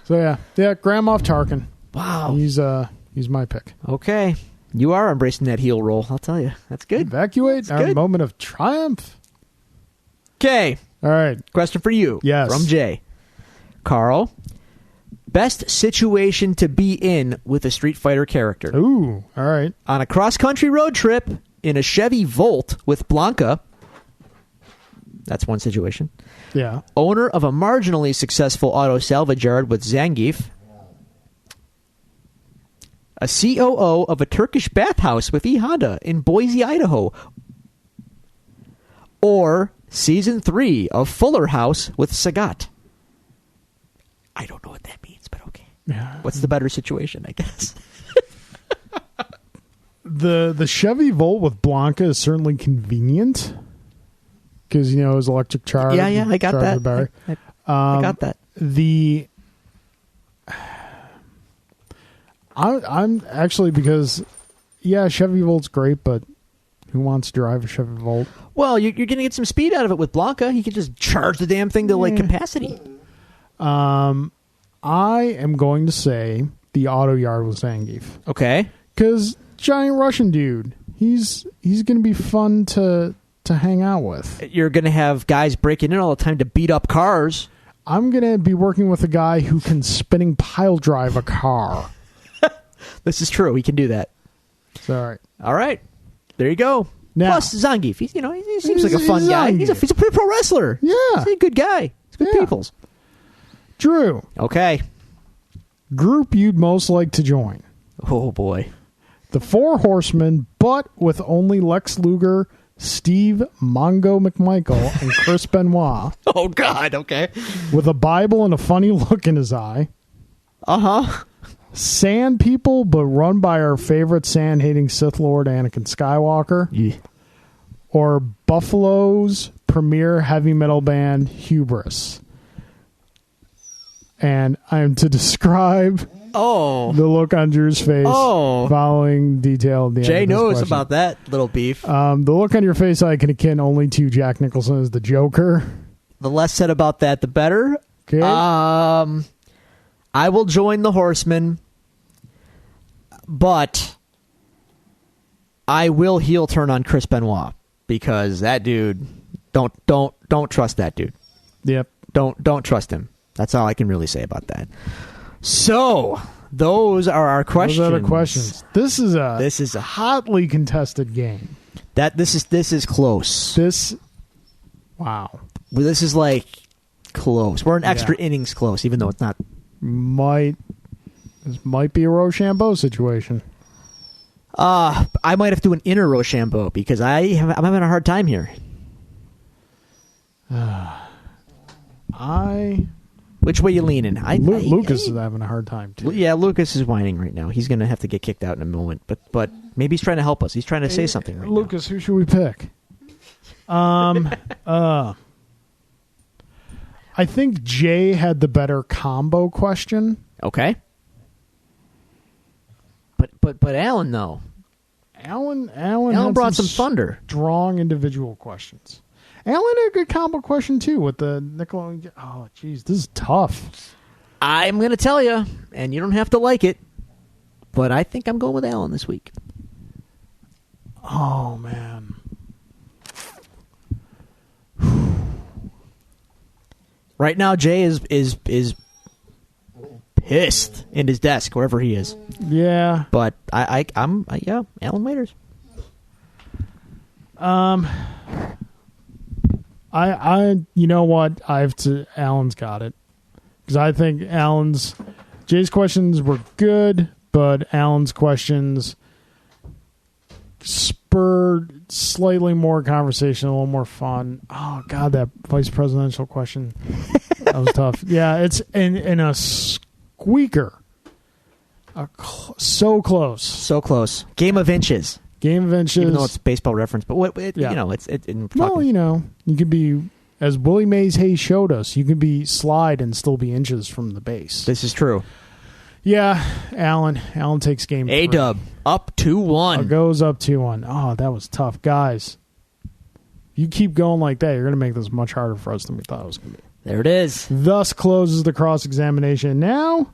So, yeah, Grand Moff Tarkin. Wow. He's my pick. Okay. You are embracing that heel roll, I'll tell you. That's good. Evacuate That's our good. moment of triumph. Okay. All right. Question for you. Yes. From Jay. Carl, best situation to be in with a Street Fighter character. Ooh, all right. On a cross-country road trip in a Chevy Volt with Blanca. That's one situation. Yeah. Owner of a marginally successful auto salvage yard with Zangief. A COO of a Turkish bathhouse with E-Honda in Boise, Idaho. Or Season 3 of Fuller House with Sagat. I don't know what that means, but okay. Yeah. What's the better situation, I guess? The Chevy Volt with Blanca is certainly convenient because, it was electric charge. Yeah, I got that. I got that. I'm actually because, Chevy Volt's great, but who wants to drive a Chevy Volt? Well, you're going to get some speed out of it with Blanca. You can just charge the damn thing to capacity. I am going to say the auto yard with Zangief. Okay. Because giant Russian dude, he's going to be fun to hang out with. You're going to have guys breaking in all the time to beat up cars. I'm going to be working with a guy who can spinning pile drive a car. This is true. He can do that. It's all right. All right. There you go. Now, plus, Zangief, he seems like a fun guy. He's a pretty pro wrestler. Yeah. He's a good guy. He's good peoples. Drew. Okay. Group you'd most like to join. Oh, boy. The Four Horsemen, but with only Lex Luger, Steve Mongo McMichael, and Chris Benoit. Oh, God. Okay. With a Bible and a funny look in his eye. Uh-huh. Sand People, but run by our favorite sand-hating Sith Lord Anakin Skywalker. Yeah. Or Buffalo's premier heavy metal band, Hubris. And I'm to describe the look on Drew's face following detail. Jay knows about that little beef. The look on your face I can akin only to Jack Nicholson as the Joker. The less said about that, the better. Okay. I will join the Horsemen, but I will heel turn on Chris Benoit because that dude, don't trust that dude. Yep. Don't trust him. That's all I can really say about that. So those are our questions. Those are the questions. This is a hotly contested game. This is close. Wow. This is like close. We're an extra innings close, even though it's not. This might be a Rochambeau situation. I might have to do an inner Rochambeau because I'm having a hard time here. Which way you leaning? Lucas is having a hard time too. Yeah, Lucas is whining right now. He's going to have to get kicked out in a moment. But maybe he's trying to help us. He's trying to say something right Lucas, who should we pick? I think Jay had the better combo question. Okay. But Alan, though. Alan brought some thunder. Strong individual questions. Alan had a good combo question too with the Nickelodeon. Oh, jeez, this is tough. I'm going to tell you, and you don't have to like it, but I think I'm going with Alan this week. Oh man. Right now, Jay is pissed in his desk wherever he is. Yeah, but I'm Alan Waiters. I you know what? Alan's got it because I think Jay's questions were good, but Alan's questions spurred slightly more conversation, a little more fun. Oh God, that vice presidential question that was tough. Yeah, it's in a squeaker. So close. Game of inches. Even though it's a baseball reference, but it's well, you could be, as Willie Mays Hayes showed us, you could be slide and still be inches from the base. This is true. Yeah, Alan takes game 3. A-Dub up 2-1. Goes up 2-1. Oh, that was tough, guys. You keep going like that, you're going to make this much harder for us than we thought it was going to be. There it is. Thus closes the cross-examination. Now,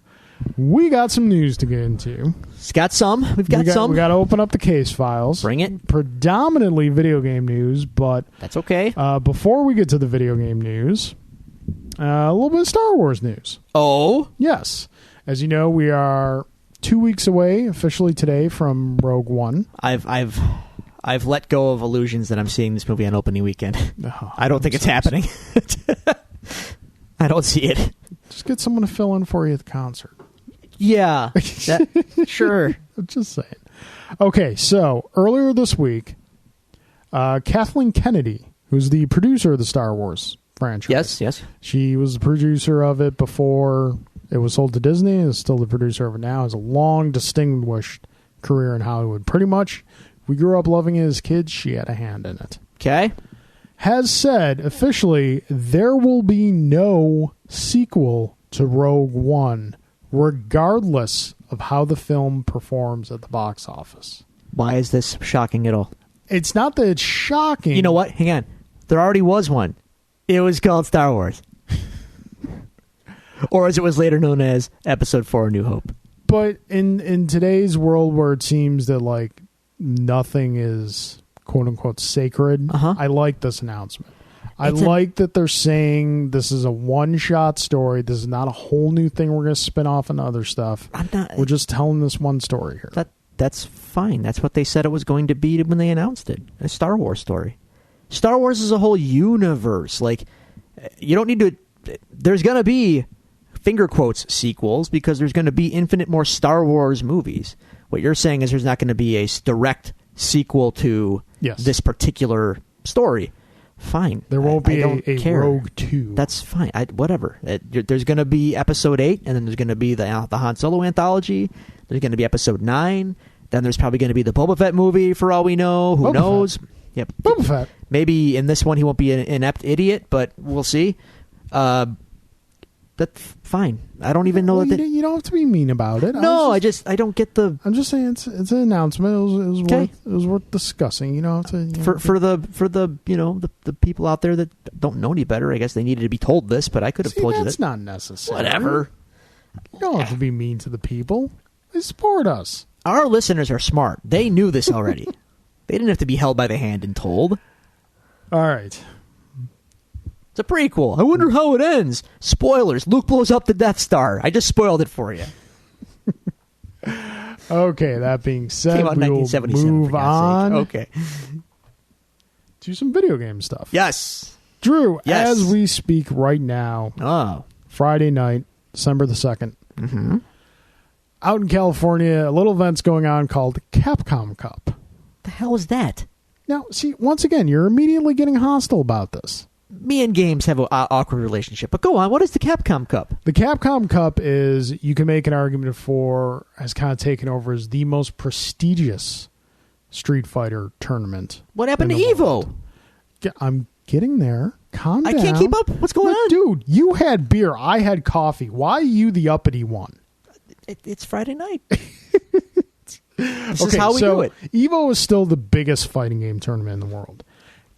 we got some news to get into. We've got some. We got to open up the case files. Bring it. Predominantly video game news, but that's okay. Before we get to the video game news, a little bit of Star Wars news. Oh? Yes. As you know, we are 2 weeks away, officially today, from Rogue One. I've let go of illusions that I'm seeing this movie on opening weekend. Oh, I don't think it's happening. I don't see it. Just get someone to fill in for you at the concert. Yeah, sure. I'm just saying. Okay, so earlier this week, Kathleen Kennedy, who's the producer of the Star Wars franchise. Yes. She was the producer of it before it was sold to Disney, and is still the producer of it now. Has a long, distinguished career in Hollywood. Pretty much, we grew up loving it as kids. She had a hand in it. Okay. Has said, officially, there will be no sequel to Rogue One, regardless of how the film performs at the box office. Why is this shocking at all? It's not that it's shocking. You know what? Hang on. There already was one. It was called Star Wars. Or as it was later known as Episode 4, A New Hope. But in today's world where it seems that like nothing is quote-unquote sacred, I like this announcement. I like that they're saying this is a one-shot story. This is not a whole new thing we're going to spin off into other stuff. We're just telling this one story here. That's fine. That's what they said it was going to be when they announced it. A Star Wars story. Star Wars is a whole universe. Like, you don't need to... There's going to be, finger quotes, sequels, because there's going to be infinite more Star Wars movies. What you're saying is there's not going to be a direct sequel to this particular story. Fine. There won't be a care. Rogue 2. That's fine. Whatever. There's going to be Episode 8, and then there's going to be the Han Solo anthology. There's going to be Episode 9. Then there's probably going to be the Boba Fett movie, for all we know. Who knows? Yep. Boba Fett. Maybe in this one he won't be an inept idiot, but we'll see. That's fine. I don't even know that. You don't have to be mean about it. No, I don't get the. I'm just saying it's an announcement. It was worth discussing. You know, for the people out there that don't know any better. I guess they needed to be told this, but I could have told you that. That's not necessary. Whatever. You don't have to be mean to the people. They support us. Our listeners are smart. They knew this already. They didn't have to be held by the hand and told. All right. It's a prequel. I wonder how it ends. Spoilers. Luke blows up the Death Star. I just spoiled it for you. Okay, that being said, Came out we will 1977, move on okay. to some video game stuff. Yes. Drew, Yes. as we speak right now, Friday night, December the 2nd, out in California, a little event's going on called Capcom Cup. The hell is that? Now, see, once again, you're immediately getting hostile about this. Me and games have an awkward relationship. But go on. What is the Capcom Cup? The Capcom Cup is, you can make an argument for, has kind of taken over as the most prestigious Street Fighter tournament. What happened to EVO? I'm getting there. Calm down. I can't keep up. What's going on? Dude, you had beer. I had coffee. Why are you the uppity one? It's Friday night. This is how we do it. EVO is still the biggest fighting game tournament in the world.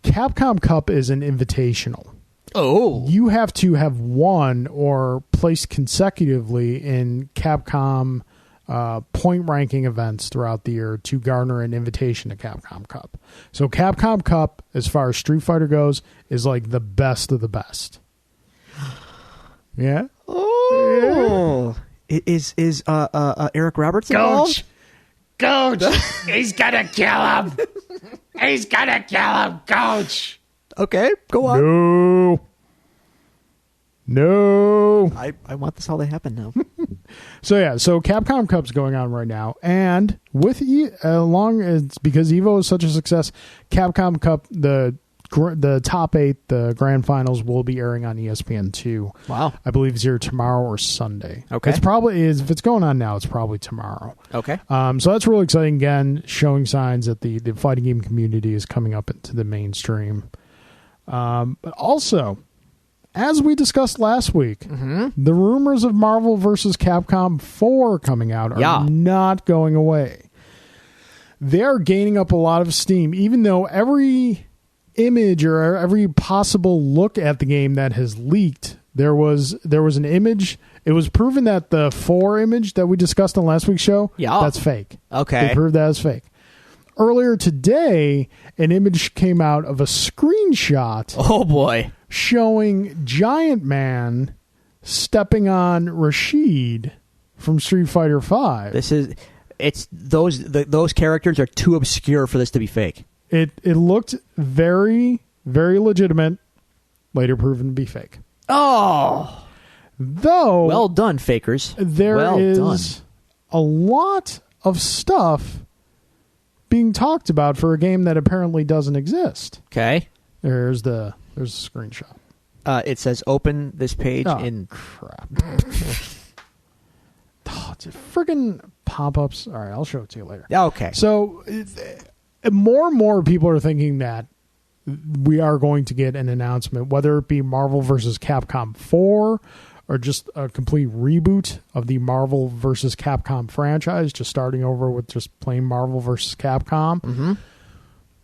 Capcom Cup is an invitational. Oh. You have to have won or placed consecutively in Capcom point ranking events throughout the year to garner an invitation to Capcom Cup. So Capcom Cup, as far as Street Fighter goes, is like the best of the best. Yeah? Oh. Yeah. Is Eric Roberts involved? Coach! He's gonna kill him! He's gonna kill him, Coach! Okay, go on. No. I want this all to happen now. So Capcom Cup's going on right now, and with along as because EVO is such a success, Capcom Cup the top 8, the grand finals will be airing on ESPN2. Wow. I believe it's either tomorrow or Sunday. Okay. It's probably if it's going on now, it's probably tomorrow. Okay. So that's really exciting. Again, showing signs that the fighting game community is coming up into the mainstream. But also, as we discussed last week, the rumors of Marvel vs. Capcom 4 coming out are not going away. They're gaining up a lot of steam, even though every image or every possible look at the game that has leaked, there was an image. It was proven that the 4 image that we discussed on last week's show, that's fake. Okay. They proved that as fake. Earlier today, an image came out of a screenshot. Oh boy. Showing Giant Man stepping on Rashid from Street Fighter V. Those characters are too obscure for this to be fake. It looked very, very legitimate, later proven to be fake. Oh. Though Well done, fakers. There is a lot of stuff being talked about for a game that apparently doesn't exist. Okay. There's a screenshot. It says open this page in crap. Friggin' pop-ups. All right, I'll show it to you later. Okay. So more and more people are thinking that we are going to get an announcement, whether it be Marvel versus Capcom 4 or just a complete reboot of the Marvel versus Capcom franchise, just starting over with just plain Marvel versus Capcom. Mm-hmm.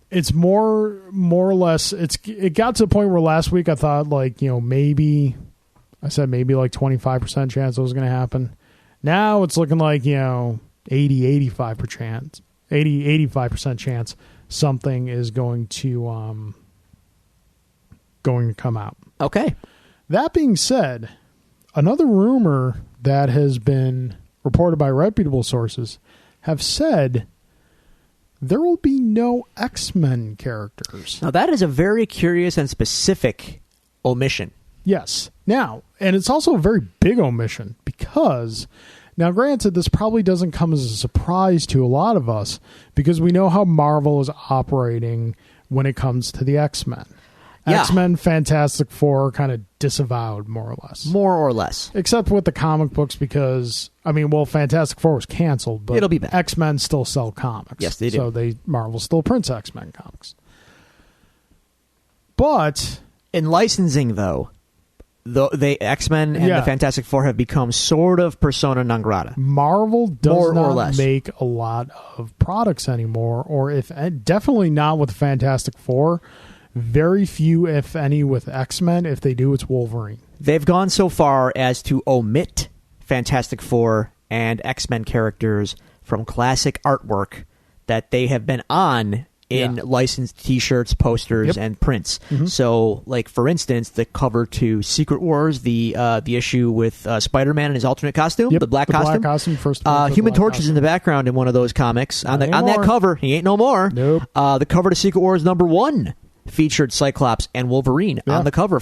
It's more or less. It got to the point where last week I thought maybe like 25% chance it was going to happen. Now it's looking like 85% chance something is going to come out. Okay. That being said, another rumor that has been reported by reputable sources have said there will be no X-Men characters. Now that is a very curious and specific omission. Yes. Now, and it's also a very big omission because, now granted, this probably doesn't come as a surprise to a lot of us because we know how Marvel is operating when it comes to the X-Men. Yeah. X-Men, Fantastic Four kind of disavowed, more or less. More or less. Except with the comic books because, Fantastic Four was canceled, but it'll be back. X-Men still sell comics. Yes, they do. So Marvel still prints X-Men comics. But in licensing, though, the X-Men and the Fantastic Four have become sort of persona non grata. Marvel does not make a lot of products anymore, or definitely not with Fantastic Four. Very few, if any, with X-Men. If they do, it's Wolverine. They've gone so far as to omit Fantastic Four and X-Men characters from classic artwork that they have been on in licensed T-shirts, posters, and prints. Mm-hmm. So, for instance, the cover to Secret Wars, the issue with Spider-Man in his alternate costume, the black costume. First Human Torch is in the background in one of those comics. On that cover, he ain't no more. Nope. The cover to Secret Wars #1 featured Cyclops and Wolverine on the cover.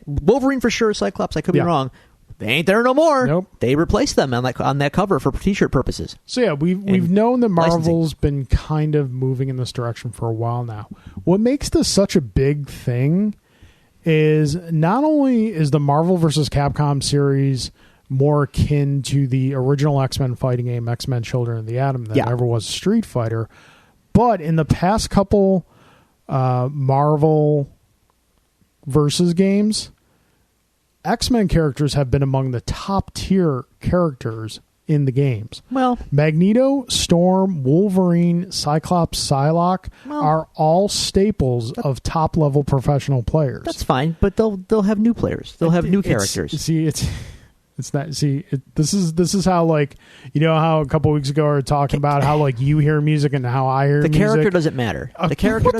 Wolverine for sure, Cyclops, I could be wrong. They ain't there no more. Nope. They replaced them on that cover for T-shirt purposes. So yeah, we've known that Marvel's been kind of moving in this direction for a while now. What makes this such a big thing is not only is the Marvel vs. Capcom series more akin to the original X-Men fighting game, X-Men Children of the Atom, than ever was Street Fighter, but in the past couple Marvel versus games, X-Men characters have been among the top tier characters in the games. Well, Magneto, Storm, Wolverine, Cyclops, Psylocke are all staples of top-level professional players. that's fine, but they'll have new players. They'll have new characters. It's not. This is how, like, you know how a couple weeks ago we were talking about how, like, you hear music and how I hear the music. character doesn't matter. The character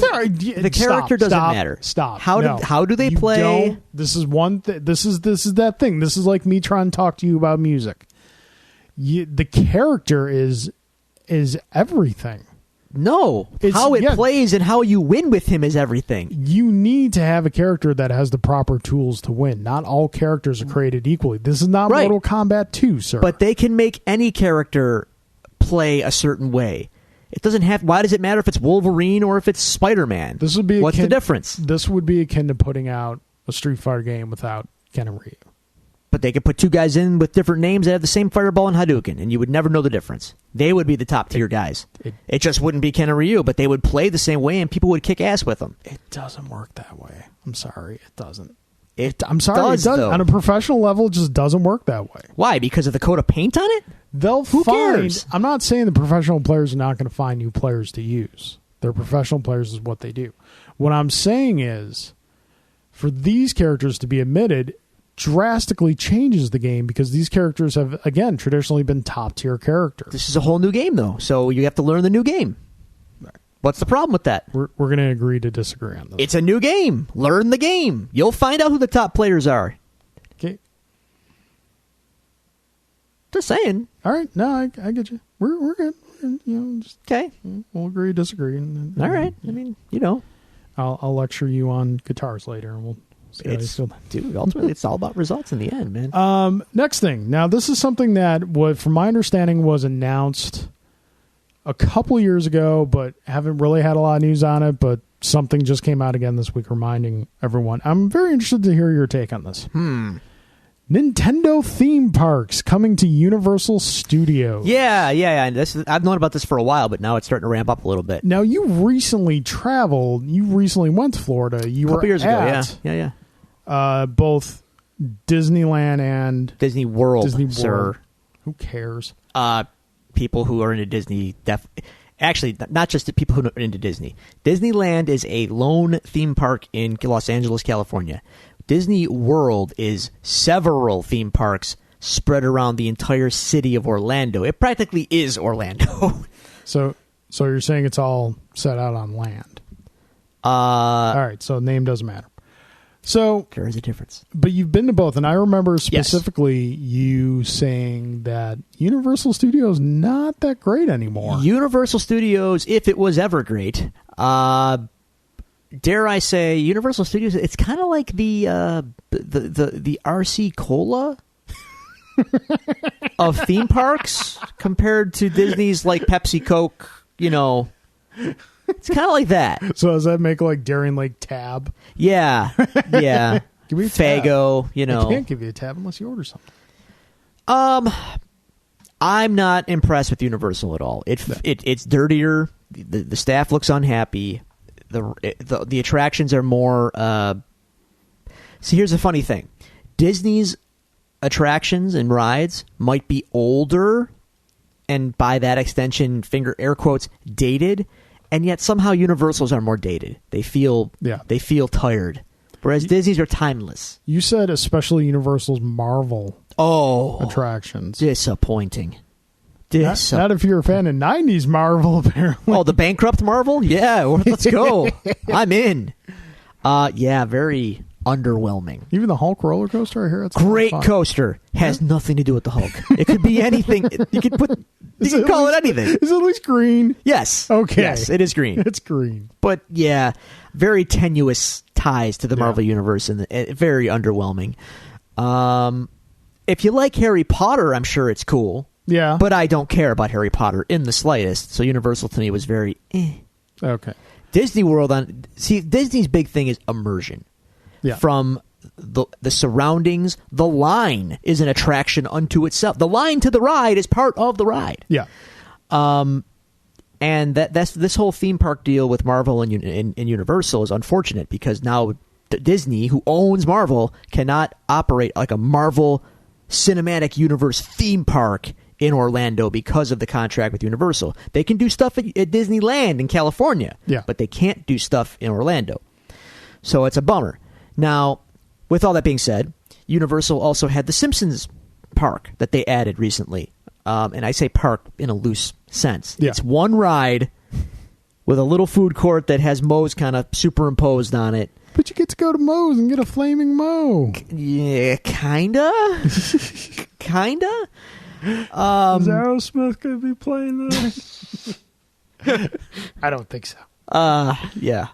doesn't matter. Stop. How do they You play? don't. This is one. This is that thing. This is like me trying to talk to you about music. The character is everything. No, how it plays and how you win with him is everything. You need to have a character that has the proper tools to win. Not all characters are created equally. This is not Right. Mortal Kombat 2, sir. But they can make any character play a certain way. It doesn't have. Why does it matter if it's Wolverine or if it's Spider-Man? this would be What's the difference? This would be akin to putting out a Street Fighter game without Ken and Ryu. But they could put two guys in with different names that have the same fireball and Hadouken, and you would never know the difference. They would be the top tier guys. It just wouldn't be Ken and Ryu, but they would play the same way, and people would kick ass with them. It doesn't work that way. I'm sorry, it doesn't. I'm sorry, it doesn't. On a professional level, it just doesn't work that way. Why? Because of the coat of paint on it? Who cares? I'm not saying the professional players are not going to find new players to use. Their professional players is what they do. What I'm saying is, for these characters to be admitted, drastically changes the game because these characters have, again, traditionally been top tier characters. This is a whole new game, though, so you have to learn the new game. What's the problem with that? We're going to agree to disagree on this. It's a new game. Learn the game. You'll find out who the top players are. Okay. Just saying. All right. No, I get you. We're good. Just, Okay. we'll agree to disagree. And, All right. I mean, I'll lecture you on guitars later, and we'll see how you feel. Dude, ultimately, it's all about results in the end, man. Next thing. Now, this is something that, from my understanding, was announced a couple years ago, but haven't really had a lot of news on it. But something just came out again this week, reminding everyone. I'm very interested to hear your take on this. Nintendo theme parks coming to Universal Studios. Yeah. I've known about this for a while, but now it's starting to ramp up a little bit. Now, you recently traveled. You recently went to Florida. You A couple were years ago, yeah. Both Disneyland and Disney World, Disney World. sir. Who cares? People who are into Disney, actually, not just the people who are into Disney. Disneyland is a lone theme park in Los Angeles, California. Disney World is several theme parks spread around the entire city of Orlando. It practically is Orlando. So you're saying it's all set out on land? All right, so name doesn't matter. So there is a difference. But you've been to both, and I remember specifically you saying that Universal Studios not that great anymore. Universal Studios, if it was ever great, dare I say, Universal Studios, it's kind of like the RC Cola of theme parks compared to Disney's like Pepsi Coke, It's kind of like that. So does that make like Darien Lake Tab? Yeah. Give me a Fago, I can't give you a tab unless you order something. I'm not impressed with Universal at all. It's dirtier. The staff looks unhappy. The attractions are more. See, here's the funny thing: Disney's attractions and rides might be older, and by that extension, air quotes, dated. And yet somehow Universal's are more dated. They feel tired. Whereas Disney's are timeless. You said especially Universal's Marvel attractions. Disappointing. Not if you're a fan of 90s Marvel, apparently. Oh, the bankrupt Marvel? Yeah, let's go. I'm in. Very underwhelming. Even the Hulk roller coaster, I hear it's great coaster. Has nothing to do with the Hulk. It could be anything. You could call it anything. Is it at least green? Yes. Okay. Yes, it is green. It's green. But yeah, very tenuous ties to the Marvel universe and very underwhelming. If you like Harry Potter, I'm sure it's cool. Yeah. But I don't care about Harry Potter in the slightest. So Universal to me was very Okay. Disney World Disney's big thing is immersion. Yeah. From the surroundings, the line is an attraction unto itself. The line to the ride is part of the ride. Yeah. And that's this whole theme park deal with Marvel and Universal is unfortunate because now Disney, who owns Marvel, cannot operate like a Marvel Cinematic Universe theme park in Orlando because of the contract with Universal. They can do stuff at Disneyland in California, Yeah. but they can't do stuff in Orlando. So it's a bummer. Now, with all that being said, Universal also had the Simpsons park that they added recently. And I say park in a loose sense. Yeah. It's one ride with a little food court that has Moe's kind of superimposed on it. But you get to go to Moe's and get a flaming Moe. Yeah, kinda. Kinda. Is Aerosmith going to be playing this? I don't think so. Yeah.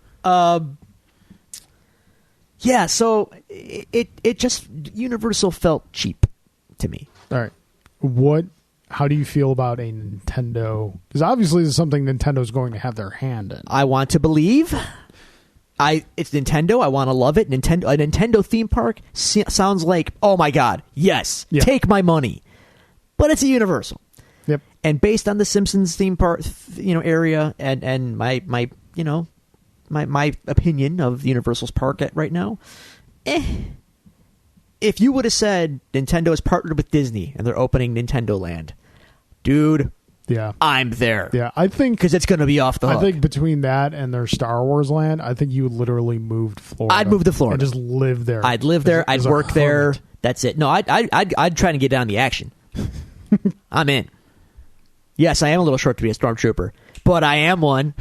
Yeah, so it just, Universal felt cheap to me. All right. How do you feel about a Nintendo? Because obviously this is something Nintendo's going to have their hand in. I want to believe. It's Nintendo. I want to love it. A Nintendo theme park sounds like, oh my God, yes, Yeah. take my money. But it's a Universal. Yep. And based on the Simpsons theme park, area, and my opinion of Universal's park right now, if you would have said Nintendo has partnered with Disney and they're opening Nintendo Land, dude, Yeah. I'm there. Yeah. I think Because it's going to be off the hook. I think between that and their Star Wars land, I think you literally moved to Florida. I'd move to Florida. And just live there. I'd live there. I'd as a work there. hermit. That's it. No, I'd try to get down the action. I'm in. Yes, I am a little short to be a stormtrooper, but I am one.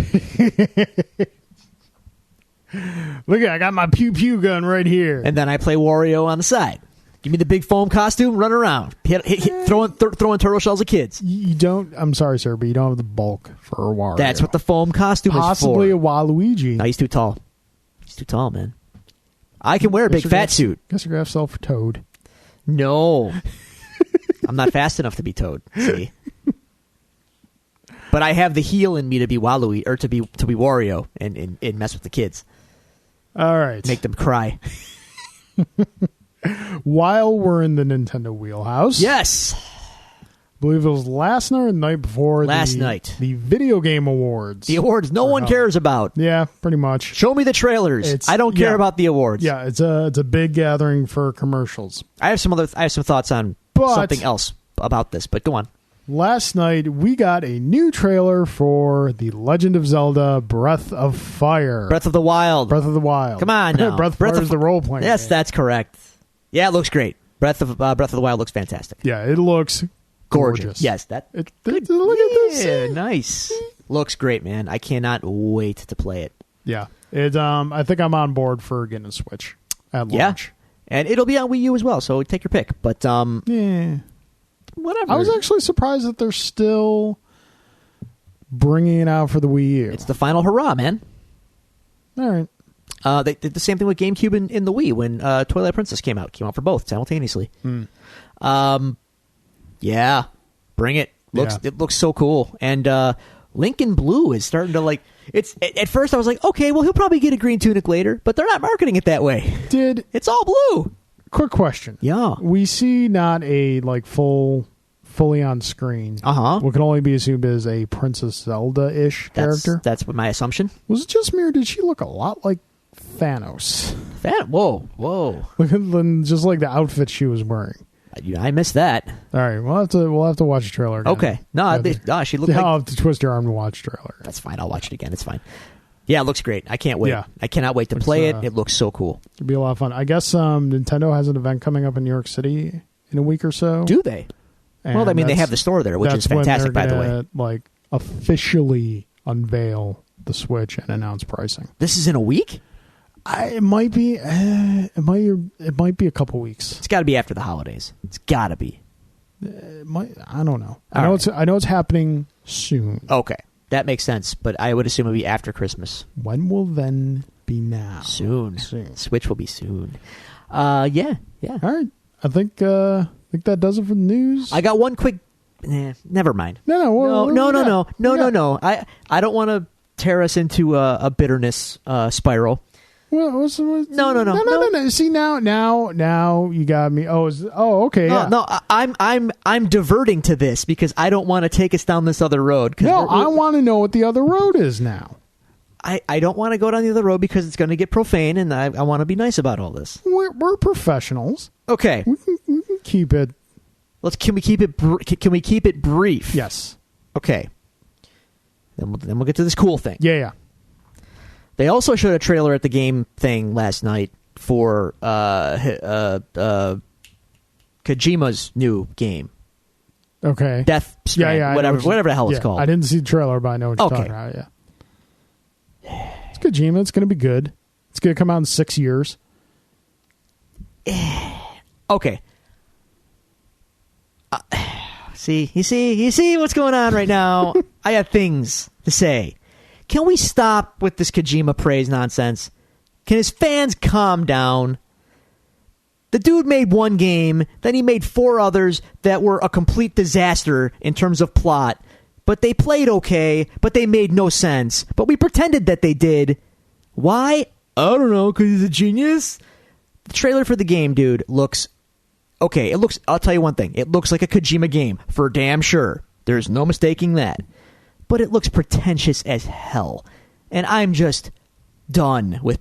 Look, I got my pew pew gun right here. And then I play Wario on the side. Give me the big foam costume, run around, throwing turtle shells at kids. You don't. I'm sorry, sir, but you don't have the bulk for a Wario. That's what the foam costume possibly is a for. Waluigi. No, he's too tall. He's too tall, man. I can wear a big Guess you're fat gonna- suit. Guess you're gonna have to sell for Toad. No. I'm not fast enough to be Toad. See? But I have the heel in me to be Waluigi or to be Wario and mess with the kids. All right. Make them cry. While we're in the Nintendo wheelhouse, Yes. I believe it was last night or the night before. Last night. the Video Game Awards. The awards no one cares about. Yeah, pretty much. Show me the trailers. I don't care about the awards. Yeah, it's a big gathering for commercials. I have some thoughts on But- something else about this, but go on. Last night we got a new trailer for The Legend of Zelda: Breath of Fire. Breath of the Wild. Breath of the Wild. Come on now. Breath of Fire is the role playing. Yes, that's correct. Yeah, it looks great. Breath of the Wild looks fantastic. Yeah, it looks gorgeous. Yes, that. Look at this. Yeah, nice. Looks great, man. I cannot wait to play it. Yeah, it. I think I'm on board for getting a Switch at Yeah. launch. And it'll be on Wii U as well, so take your pick. But Yeah. whatever. I was actually surprised that they're still bringing it out for the Wii U. It's the final hurrah, man. All right. They did the same thing with GameCube in the Wii when Twilight Princess came out. Came out for both simultaneously. Yeah, bring it. It looks so cool. And Lincoln Blue is starting to like. It's at first I was like, okay, well he'll probably get a green tunic later, but they're not marketing it that way. It's all blue. Quick question. Yeah. We see not a like fully on screen. What can only be assumed is a Princess Zelda-ish character. That's what my assumption. Was it just me, or did she look a lot like Thanos? Whoa. Look at just like the outfit she was wearing. I missed that. All right, we'll have to watch the trailer again. Okay. No, she looked like... I'll have to twist your arm to watch the trailer. That's fine. I'll watch it again. It's fine. Yeah, it looks great. I can't wait. Yeah. I cannot wait to play it. It looks so cool. It'll be a lot of fun. I guess Nintendo has an event coming up in New York City in a week or so. Do they? Well, I mean, they have the store there, which is fantastic, by the way. That's when they're gonna, officially unveil the Switch and announce pricing. This is in a week? It might be. It might be a couple weeks. It's got to be after the holidays. It's got to be. It might. I don't know. All right. I know it's happening soon. Okay, that makes sense. But I would assume it'll be after Christmas. When will then be now? Soon. Switch will be soon. Yeah. All right. I think that does it for the news. I got one quick. Never mind. No. No. I don't want to tear us into a bitterness spiral. No. See now you got me. Okay. No, I'm diverting to this because I don't want to take us down this other road. No, I want to know what the other road is now. I don't want to go down the other road because it's going to get profane, and I want to be nice about all this. We're professionals. Okay. We can keep it Can we keep it brief? Yes. Okay. Then we'll get to this cool thing. Yeah. They also showed a trailer at the game thing last night for Kojima's new game. Okay. Death Stranding, I know whatever the hell it's called. I didn't see the trailer, but I know what you're talking about. Yeah. It's Kojima. It's going to be good. It's going to come out in 6 years. Okay. You see what's going on right now? I have things to say. Can we stop with this Kojima praise nonsense? Can his fans calm down? The dude made one game, then he made 4 others that were a complete disaster in terms of plot. But they played okay, but they made no sense. But we pretended that they did. Why? I don't know, because he's a genius? The trailer for the game, dude, looks... Okay, I'll tell you one thing. It looks like a Kojima game, for damn sure. There's no mistaking that. But it looks pretentious as hell. And I'm just done with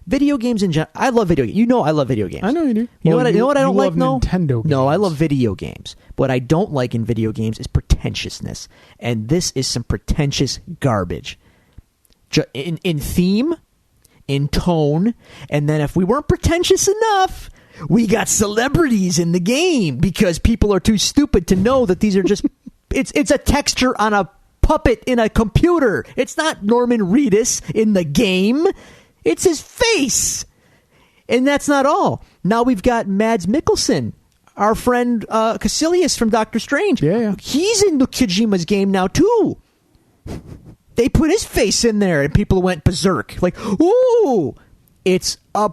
video games in general. I love video games. You know I love video games. I know you do. You know what I don't like? No, Nintendo games. No, I love video games. What I don't like in video games is pretentiousness. And this is some pretentious garbage. In theme, in tone, and then if we weren't pretentious enough... We got celebrities in the game because people are too stupid to know that these are just... It's a texture on a puppet in a computer. It's not Norman Reedus in the game. It's his face. And that's not all. Now we've got Mads Mikkelsen, our friend Caecilius from Doctor Strange. Yeah. He's in the Kojima's game now, too. They put his face in there, and people went berserk. Like, ooh, it's a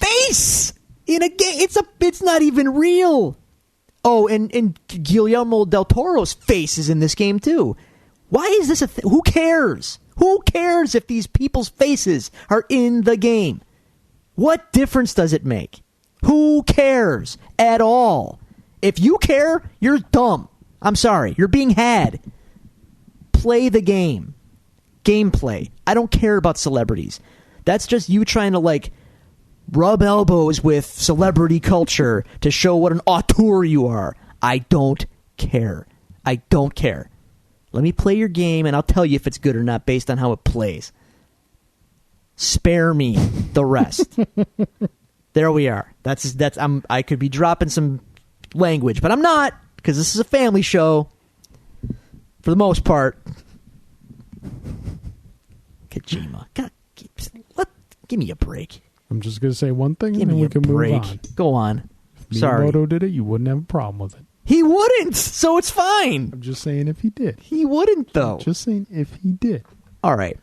face in a game. It's not even real. Oh, and Guillermo del Toro's face is in this game too. Why is this a thing? Who cares? Who cares if these people's faces are in the game? What difference does it make? Who cares at all? If you care, you're dumb. I'm sorry. You're being had. Play the game. Gameplay. I don't care about celebrities. That's just you trying to, rub elbows with celebrity culture to show what an auteur you are. I don't care. I don't care. Let me play your game, and I'll tell you if it's good or not based on how it plays. Spare me the rest. There we are. I could be dropping some language, but I'm not, because this is a family show for the most part. Kojima. God, give me a break. I'm just going to say one thing, Give and then me we a can break. move on. Go on. If Sorry. Miyamoto did it, you wouldn't have a problem with it. He wouldn't, so it's fine. I'm just saying if he did. He wouldn't, though. Just saying if he did. All right.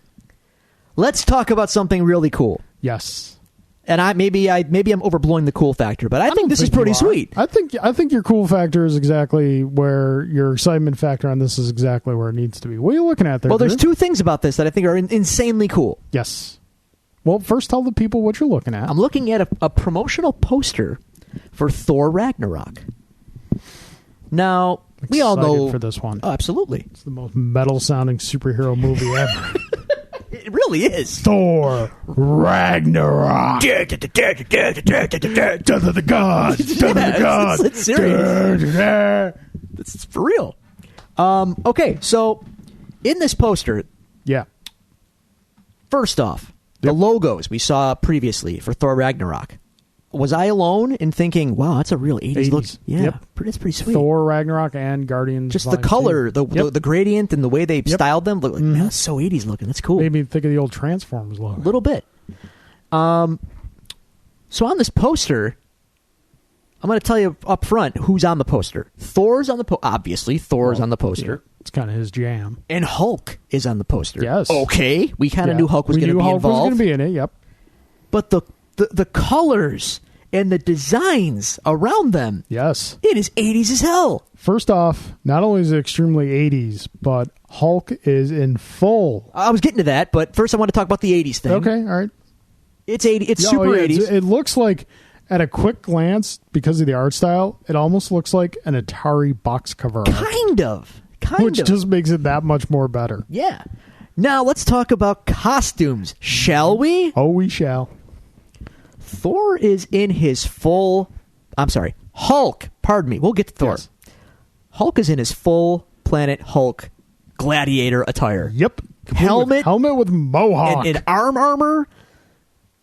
Let's talk about something really cool. Yes. And maybe I'm overblowing the cool factor, but I think this is pretty sweet. I think your cool factor is exactly where your excitement factor on this is exactly where it needs to be. What are you looking at there? Well, there's Drew? 2 things about this that I think are insanely cool. Yes. Well, first tell the people what you're looking at. I'm looking at a promotional poster for Thor Ragnarok. Now, we all know for this one. Oh, absolutely. It's the most metal-sounding superhero movie ever. It really is. Thor Ragnarok. Death of the gods. Death of the gods. It's serious. It's for real. Okay, so in this poster, Yeah. first off, the logos we saw previously for Thor Ragnarok. Was I alone in thinking, wow, that's a real 80s look? Yeah, Yep. It's pretty sweet. Thor Ragnarok and Guardians. Just the Volume color, 2. the gradient, and the way they styled them. Look like, man, that's so 80s looking. That's cool. Made me think of the old Transformers logo. A little bit. So on this poster, I'm going to tell you up front who's on the poster. Thor's on the poster. Obviously, Thor's on the poster. It's kind of his jam. And Hulk is on the poster. Yes. Okay. We kind of Yeah. knew Hulk was going to be Hulk was involved. going to be in it, yep. But the colors and the designs around them, Yes. it is 80s as hell. First off, not only is it extremely 80s, but Hulk is in full. I was getting to that, but first I want to talk about the 80s thing. Okay, all right. It's 80. It's Yeah, super yeah, 80s. It looks like, at a quick glance, because of the art style, it almost looks like an Atari box cover art, Kind of. which just makes it that much more better. Yeah. Now let's talk about costumes, shall we? Oh, we shall. Thor is in his full... I'm sorry. Hulk. Pardon me. We'll get to Thor. Yes. Hulk is in his full Planet Hulk gladiator attire. Yep. Helmet. Helmet with mohawk. And armor.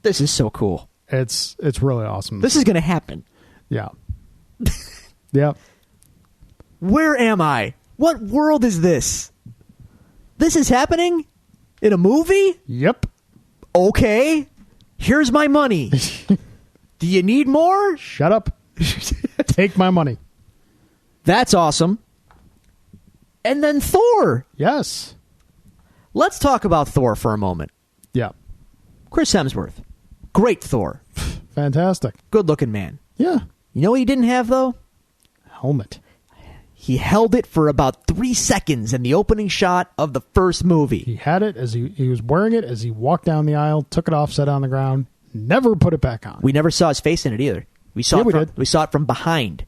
This is so cool. It's really awesome. This is going to happen. Yeah. Yep. Where am I? What world is this? This is happening? In a movie? Yep. Okay. Here's my money. Do you need more? Shut up. Take my money. That's awesome. And then Thor. Yes. Let's talk about Thor for a moment. Yeah. Chris Hemsworth. Great Thor. Fantastic. Good looking man. Yeah. You know what he didn't have, though? Helmet. He held it for about 3 seconds in the opening shot of the first movie. He had it as he was wearing it as he walked down the aisle, took it off, set it on the ground, never put it back on. We never saw his face in it either. We saw we saw it from behind.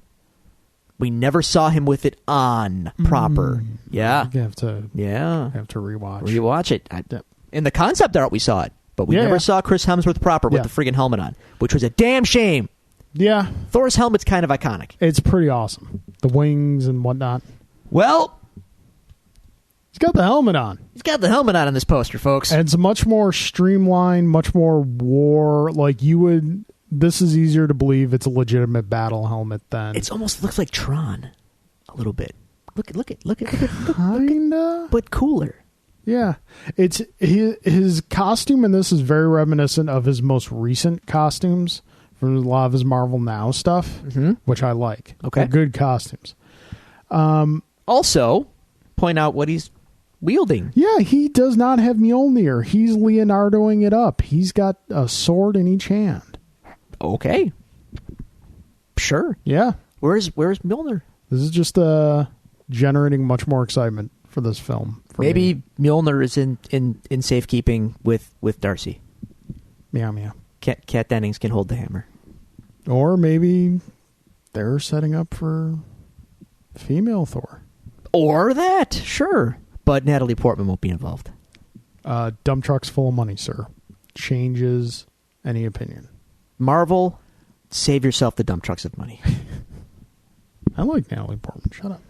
We never saw him with it on proper. Yeah. You have to rewatch. Rewatch it. In the concept art we saw it, but we never saw Chris Hemsworth proper with the friggin' helmet on, which was a damn shame. Yeah. Thor's helmet's kind of iconic. It's pretty awesome. The wings and whatnot. Well, he's got the helmet on. He's got the helmet on in this poster, folks. And it's much more streamlined, much more war. Like you would... This is easier to believe it's a legitimate battle helmet than... It almost looks like Tron. A little bit. Look at Kinda? but cooler. Yeah. It's his costume in this is very reminiscent of his most recent costumes from a lot of his Marvel Now stuff, which I like. Okay. They're good costumes. Also, point out what he's wielding. Yeah, he does not have Mjolnir. He's Leonardoing it up. He's got a sword in each hand. Okay. Sure. Yeah. Where's Mjolnir? This is just generating much more excitement for this film. Maybe Mjolnir is in safekeeping with Darcy. Meow meow. Kat Dennings can hold the hammer. Or maybe they're setting up for female Thor. Or that, sure. But Natalie Portman won't be involved. Dump truck's full of money, sir. Changes any opinion. Marvel, save yourself the dump trucks of money. I like Natalie Portman. Shut up.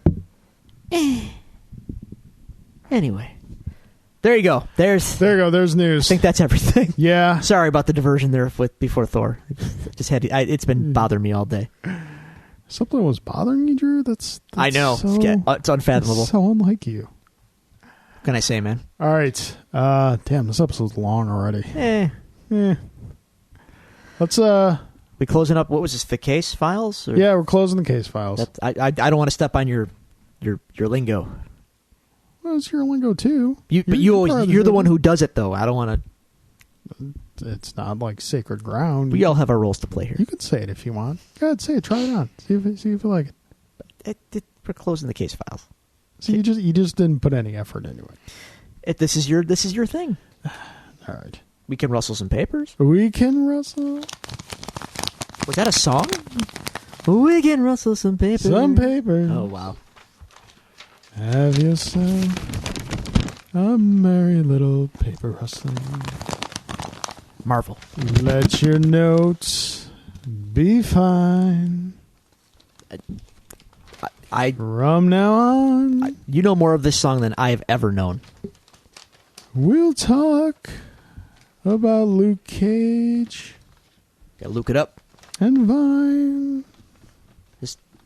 Anyway. There you go. There's news. I think that's everything. Yeah. Sorry about the diversion there before Thor. It's been bothering me all day. Something was bothering you, Drew? That's I know. It's unfathomable. So unlike you. What can I say, man? All right. Damn, this episode's long already. Let's we closing up. What was this? The case files? Or? Yeah, we're closing the case files. I don't want to step on your lingo. Well, it's your lingo too. You're the one who does it, though. I don't want to. It's not like sacred ground. We all have our roles to play here. You can say it if you want. Go ahead, say it. Try it on. See if you like it. We're closing the case files. So you just didn't put any effort into it. This is your thing. All right. We can rustle some papers. We can rustle. Was that a song? We can rustle some papers. Some papers. Oh wow. Have yourself a merry little paper rustling. Marvel. Let your notes be fine. From now on, you know more of this song than I've ever known. We'll talk about Luke Cage. Gotta Luke it up. And Vine.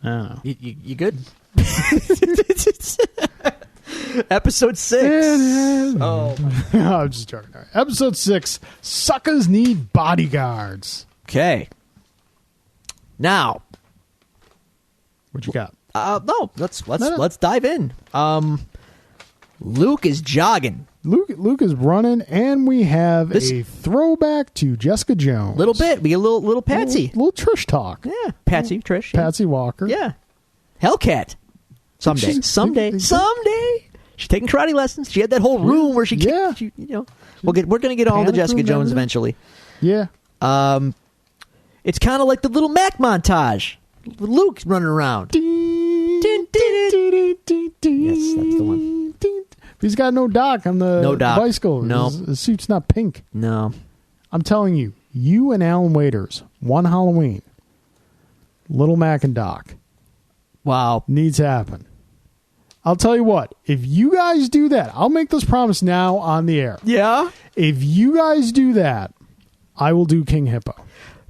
I don't know. You good? Episode 6. Oh, I'm just joking. All right. Episode 6. Suckers need bodyguards. Okay. Now, what you got? No. Let's dive in. Luke is jogging. Luke is running, and we have a throwback to Jessica Jones. Little bit. We get a little Patsy. Little Trish talk. Yeah. Patsy, Trish. Patsy Walker. Yeah. Hellcat. Someday. She's taking karate lessons. She had that whole room where she kicked. We're going to get all the Jessica Jones eventually. Yeah. It's kind of like the Little Mac montage. With Luke running around. Yes, that's the one. He's got no Doc on the bicycle. No. His suit's not pink. No. I'm telling you, you and Alan Waiters, one Halloween, Little Mac and Doc. Wow. Needs to happen. I'll tell you what. If you guys do that, I'll make this promise now on the air. Yeah. If you guys do that, I will do King Hippo.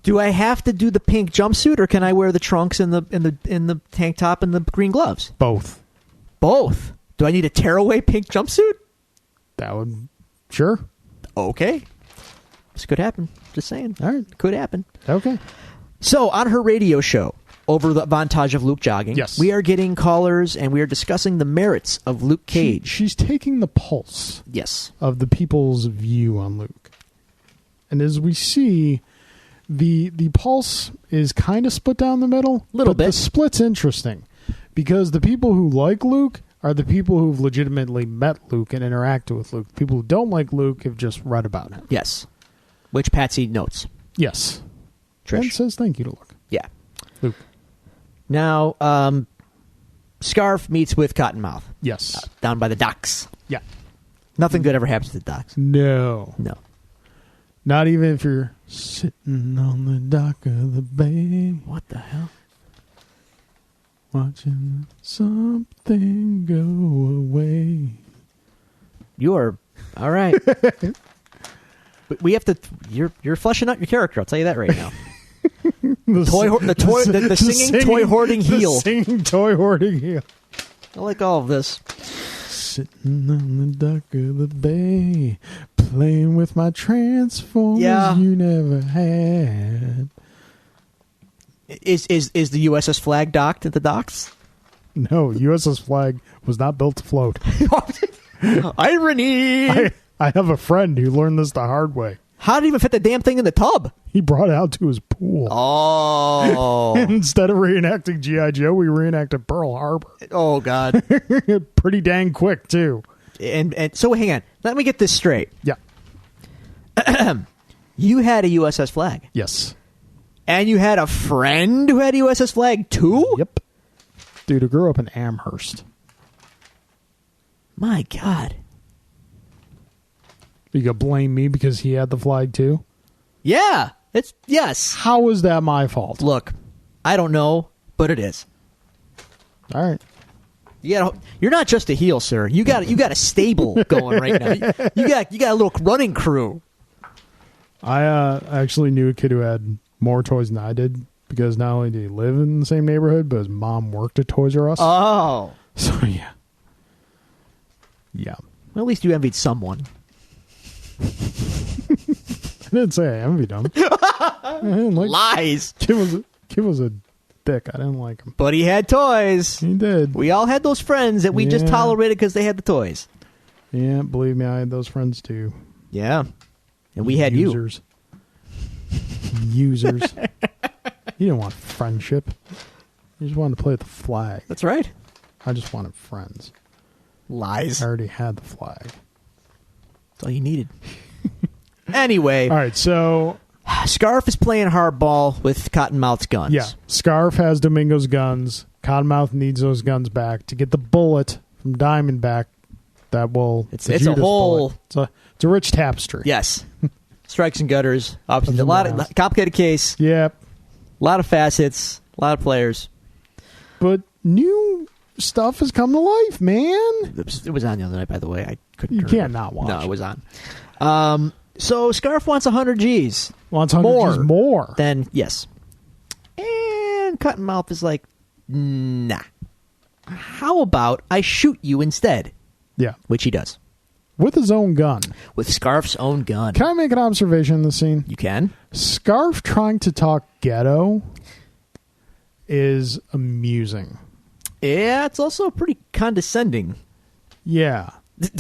Do I have to do the pink jumpsuit, or can I wear the trunks and the tank top and the green gloves? Both. Both. Do I need a tearaway pink jumpsuit? That would... Sure. Okay. This could happen. Just saying. All right. Could happen. Okay. So, on her radio show, over the montage of Luke jogging, yes, we are getting callers and we are discussing the merits of Luke Cage. She's taking the pulse, yes, of the people's view on Luke. And as we see, the pulse is kind of split down the middle. Little bit. The split's interesting because the people who like Luke are the people who've legitimately met Luke and interacted with Luke. People who don't like Luke have just read about him. Yes. Which Patsy notes. Yes. Trish. And says thank you to Luke. Yeah. Luke. Now, Scarf meets with Cottonmouth. Yes. Down by the docks. Yeah. Nothing good ever happens to the docks. No. No. Not even if you're sitting on the dock of the bay. What the hell? Watching something go away. You are... All right. We have to... You're fleshing out your character, I'll tell you that right now. The singing toy hoarding heel. The singing toy hoarding heel. I like all of this. Sitting on the dock of the bay, playing with my Transformers you never had. Is the USS Flag docked at the docks? No, USS Flag was not built to float. Irony! I have a friend who learned this the hard way. How did he even fit the damn thing in the tub? He brought it out to his pool. Oh. Instead of reenacting G.I. Joe, we reenacted Pearl Harbor. Oh, God. Pretty dang quick, too. And so, hang on. Let me get this straight. Yeah. You had a USS Flag. Yes. And you had a friend who had a USS Flag, too? Yep. Dude who grew up in Amherst. My God. You gonna blame me because he had the flag, too? Yeah. Yes. How is that my fault? Look, I don't know, but it is. All right. You're not just a heel, sir. You got a stable going right now. You got a little running crew. I actually knew a kid who had more toys than I did because not only did he live in the same neighborhood, but his mom worked at Toys R Us. Oh. So, yeah. Yeah. Well, at least you envied someone. I didn't say I envied him. I didn't like Lies. Kid was a dick. I didn't like him. But he had toys. He did. We all had those friends that we just Yeah. tolerated because they had the toys. Yeah, believe me, I had those friends too. Yeah. And we had you. Users. You didn't want friendship. You just wanted to play with the flag. That's right. I just wanted friends. Lies. I already had the flag. That's all you needed. Anyway. All right, so... Scarf is playing hardball with Cottonmouth's guns. Yeah, Scarf has Domingo's guns. Cottonmouth needs those guns back to get the bullet from Diamondback. That will... It's a whole... Bullet. It's a rich tapestry. Yes. Strikes and gutters. A lot of complicated case. Yep. A lot of facets. A lot of players. But new stuff has come to life, man. It was on the other night, by the way. I couldn't. You can't not watch. No, it was on. So Scarf wants 100 G's. Wants 100 G's more. Then yes. And Cottonmouth is like, nah. How about I shoot you instead? Yeah. Which he does. With his own gun. With Scarf's own gun. Can I make an observation in the scene? You can. Scarf trying to talk ghetto is amusing. Yeah, it's also pretty condescending. Yeah.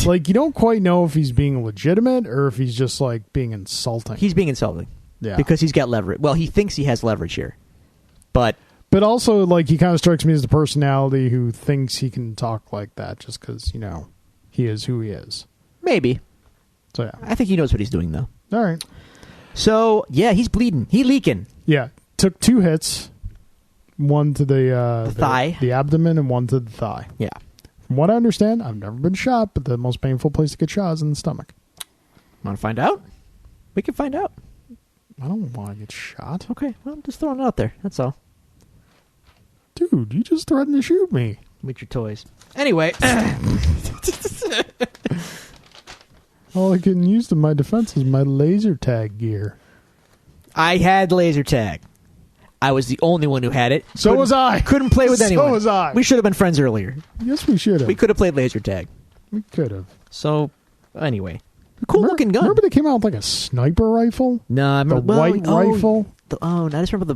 Like, you don't quite know if he's being legitimate or if he's just, like, being insulting. He's being insulting. Yeah. Because he's got leverage. Well, he thinks he has leverage here. But also, like, he kind of strikes me as the personality who thinks he can talk like that just because, you know, he is who he is. maybe. So, yeah. I think he knows what he's doing, though. All right. So, yeah, he's bleeding. He leaking. Yeah. Took 2 hits. One to the thigh. The abdomen and one to the thigh. Yeah. From what I understand, I've never been shot, but the most painful place to get shot is in the stomach. Want to find out? We can find out. I don't want to get shot. Okay, well, I'm just throwing it out there. That's all. Dude, you just threatened to shoot me. with your toys. Anyway, All I can use to my defense is my laser tag gear. I had laser tag. I was the only one who had it. So was I. Couldn't play with anyone. So was I. We should have been friends earlier. Yes, we should have. We could have played laser tag. We could have. So, anyway. Cool looking gun. Remember they came out with like a sniper rifle? No, I remember The white rifle? I just remember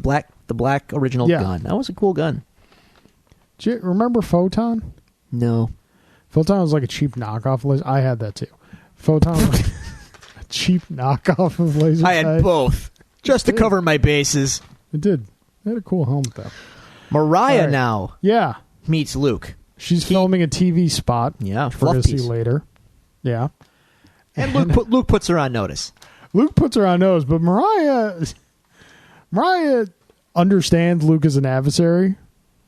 the black original gun. That was a cool gun. Do you remember Photon? No. Photon was like a cheap knockoff laser. I had that too. Photon was like a cheap knockoff of laser I had tag. both. Just to cover my bases. It did. It had a cool helmet though. Mariah Right. now Yeah. meets Luke. She's filming a TV spot. Yeah, We're going fluff to see piece. later. Yeah. And Luke puts her on notice. Luke puts her on nose, but Mariah understands Luke as an adversary,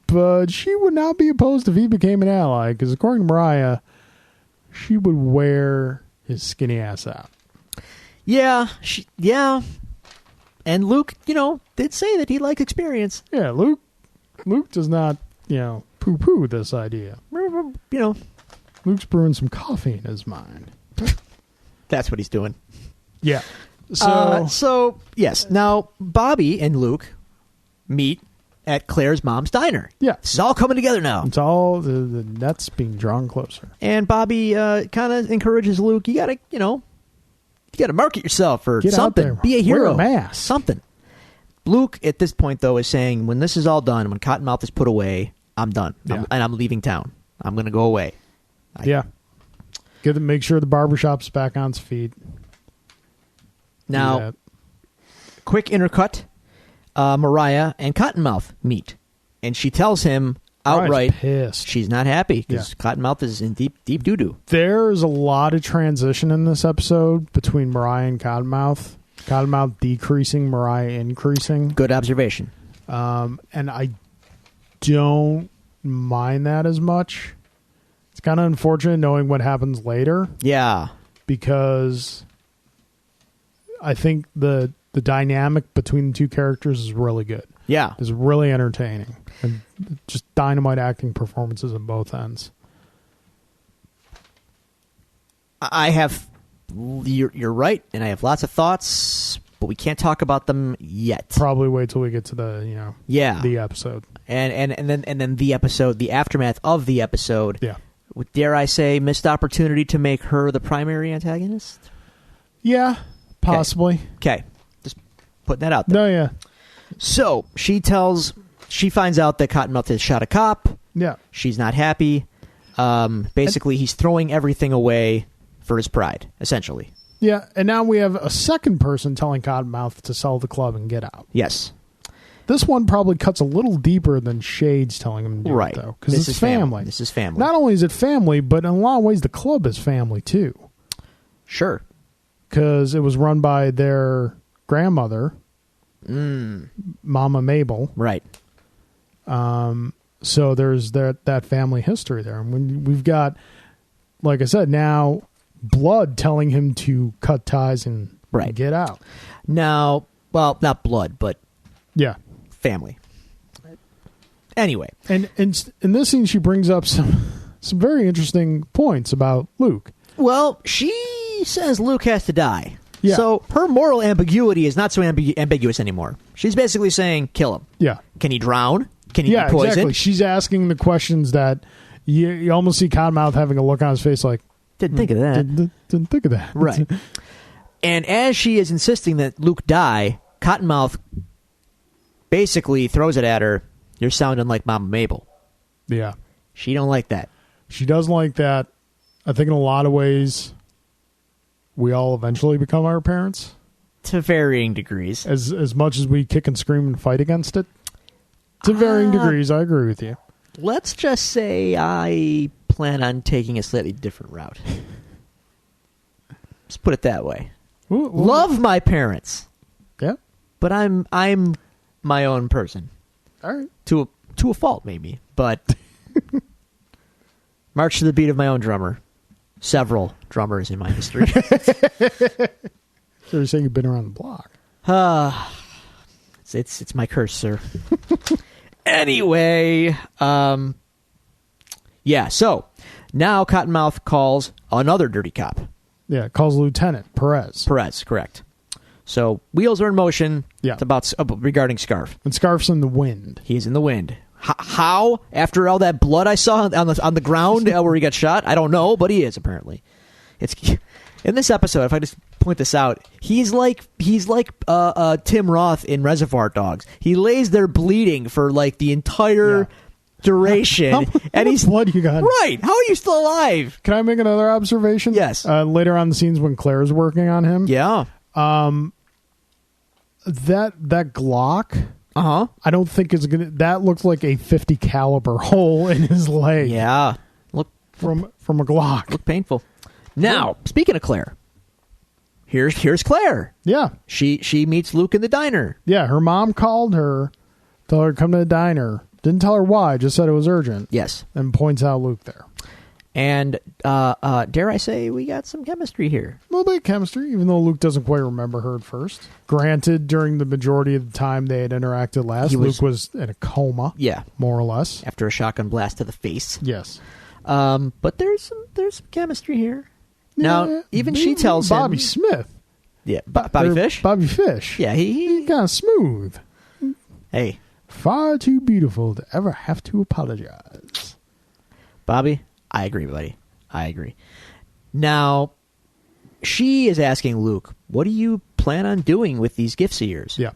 but she would not be opposed if he became an ally, because according to Mariah, she would wear his skinny ass out. Yeah, and Luke, did say that he liked experience. Yeah, Luke does not, poo-poo this idea. Luke's brewing some coffee in his mind. That's what he's doing. Yeah. So yes. Now Bobby and Luke meet at Claire's mom's diner. Yeah. This is all coming together now. It's all the nets being drawn closer. And Bobby kind of encourages Luke. You gotta market yourself or Get something. out there. Be a hero. Wear a mask. Something. Luke at this point though is saying, when this is all done, when Cottonmouth is put away, I'm done. Yeah. I'm leaving town. I'm gonna go away. Yeah. Make sure the barbershop's back on its feet. Now, quick intercut. Mariah and Cottonmouth meet, and she tells him outright Mariah's pissed. she's not happy because Yeah. Cottonmouth is in deep doo-doo. There's a lot of transition in this episode between Mariah and Cottonmouth. Cottonmouth decreasing, Mariah increasing. Good observation. And I don't mind that as much. It's kind of unfortunate knowing what happens later, Yeah. because I think the dynamic between the two characters is really good. Yeah. It's really entertaining. And just dynamite acting performances on both ends. I have... You're right, and I have lots of thoughts, but we can't talk about them yet. Probably wait till we get to the, Yeah. the episode. And then the episode, the aftermath of the episode. Yeah. With, dare I say, missed opportunity to make her the primary antagonist? Yeah, possibly. Okay. Just putting that out there. No, yeah. So, she finds out that Cottonmouth has shot a cop. Yeah. She's not happy. Basically, he's throwing everything away for his pride, essentially. Yeah, and now we have a second person telling Cottonmouth to sell the club and get out. Yes. This one probably cuts a little deeper than Shade's telling him to do Right. it, though. Because This it's is family. family. This is family. Not only is it family, but in a lot of ways the club is family, too. Sure. Because it was run by their grandmother, Mama Mabel. Right. So there's that family history there. And when we've got, like I said, now Blood telling him to cut ties and Right. get out. Now, well, not blood, but Yeah. family. Anyway. And in this scene, she brings up some very interesting points about Luke. Well, she says Luke has to die. Yeah. So her moral ambiguity is not so ambiguous anymore. She's basically saying, kill him. Yeah. Can he drown? Can he Yeah, be poisoned? exactly. She's asking the questions that you almost see Cottonmouth having a look on his face like, Didn't think of that. Didn't think of that. Right. And as she is insisting that Luke die, Cottonmouth basically throws it at her. You're sounding like Mama Mabel. Yeah. She don't like that. She doesn't like that. I think in a lot of ways, we all eventually become our parents. To varying degrees. As much as we kick and scream and fight against it. To varying degrees, I agree with you. Let's just say I plan on taking a slightly different route. Let's put it that way. Ooh, Love my parents, Yeah. but I'm my own person. All right. To a fault, maybe, but march to the beat of my own drummer. Several drummers in my history. So you're saying you've been around the block. It's my curse, sir. Anyway, Yeah, so now Cottonmouth calls another dirty cop. Yeah, calls Lieutenant Perez. Perez, correct. So wheels are in motion. Yeah. It's about regarding Scarf. And Scarf's in the wind. He's in the wind. How? After all that blood I saw on the ground where he got shot? I don't know, but he is apparently. It's in this episode. If I just point this out, he's like Tim Roth in Reservoir Dogs. He lays there bleeding for like the entire duration, How and much he's blood you got? right. How are you still alive? Can I make another observation? Yes. Later on the scenes when Claire's working on him. Yeah. That Glock. Uh-huh. I don't think is gonna. That looks like a .50 caliber hole in his leg. Yeah. Look from a Glock. Look painful. Now, speaking of Claire, here's Claire. Yeah, She meets Luke in the diner. yeah. Her mom called her, told her to come to the diner. Didn't tell her why. Just said it was urgent. Yes. And points out Luke there. And dare I say, we got some chemistry here. A little bit of chemistry, even though Luke doesn't quite remember her at first. Granted, during the majority of the time they had interacted last, Luke was in a coma. Yeah. More or less. After a shotgun blast to the face. Yes. But there's some chemistry here. Now, Yeah, even she tells him... Bobby Smith. Yeah, Bobby Fish? Bobby Fish. Yeah, He's kind of smooth. Hey, Far too beautiful to ever have to apologize. Bobby, I agree, buddy. I agree. Now, she is asking Luke, what do you plan on doing with these gifts of yours? Yeah.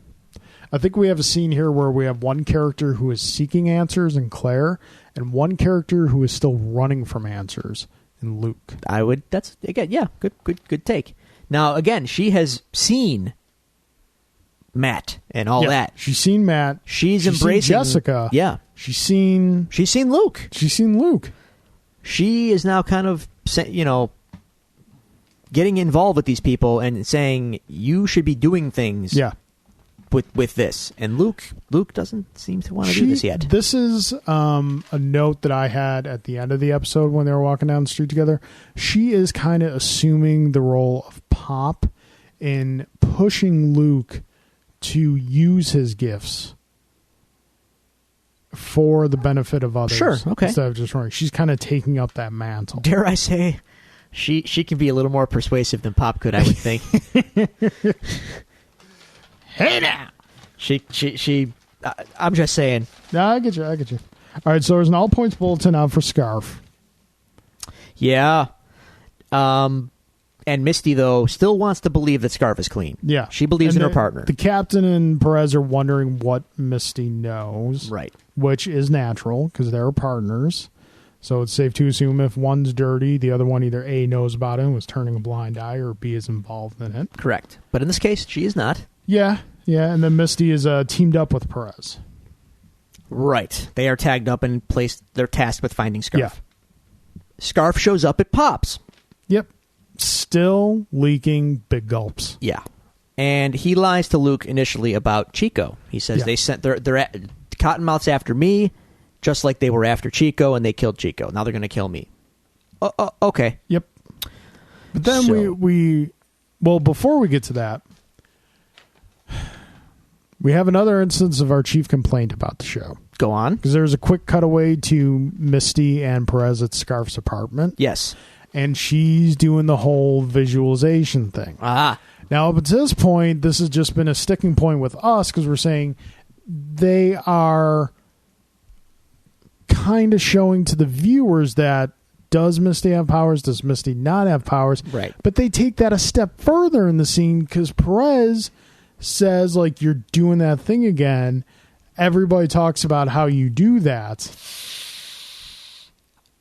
I think we have a scene here where we have one character who is seeking answers in Claire and one character who is still running from answers in Luke. That's, again, yeah, good take. Now, again, she has seen Matt and all that. She's seen Matt. She's seen embracing Jessica. Yeah. She's seen Luke. She's seen Luke. She is now kind of, getting involved with these people and saying, you should be doing things with this. And Luke doesn't seem to want to do this yet. This is a note that I had at the end of the episode when they were walking down the street together. She is kind of assuming the role of Pop in pushing Luke to use his gifts for the benefit of others. Sure, okay. Instead of just running. She's kind of taking up that mantle. Dare I say, she can be a little more persuasive than Pop could, I would think. Hey now. I'm just saying. No, I get you. All right, so there's an all points bulletin out for Scarf. Yeah. And Misty, though, still wants to believe that Scarf is clean. Yeah. She believes in her partner. The captain and Perez are wondering what Misty knows. Right. Which is natural because they're partners. So it's safe to assume if one's dirty, the other one either A, knows about it and was turning a blind eye, or B, is involved in it. Correct. But in this case, she is not. Yeah. And then Misty is teamed up with Perez. Right. They are tagged up and they're tasked with finding Scarf. Yeah. Scarf shows up at Pop's. Yep. Still leaking big gulps. Yeah. And he lies to Luke initially about Chico. He says they sent they're Cottonmouth's after me, just like they were after Chico, and they killed Chico. Now they're going to kill me. Okay. Yep. But then well, before we get to that, we have another instance of our chief complaint about the show. Go on. Because there's a quick cutaway to Misty and Perez at Scarf's apartment. Yes. And she's doing the whole visualization thing. Ah. Now, up to this point, this has just been a sticking point with us because we're saying they are kind of showing to the viewers that does Misty have powers? Does Misty not have powers? Right. But they take that a step further in the scene because Perez says, like, you're doing that thing again. Everybody talks about how you do that.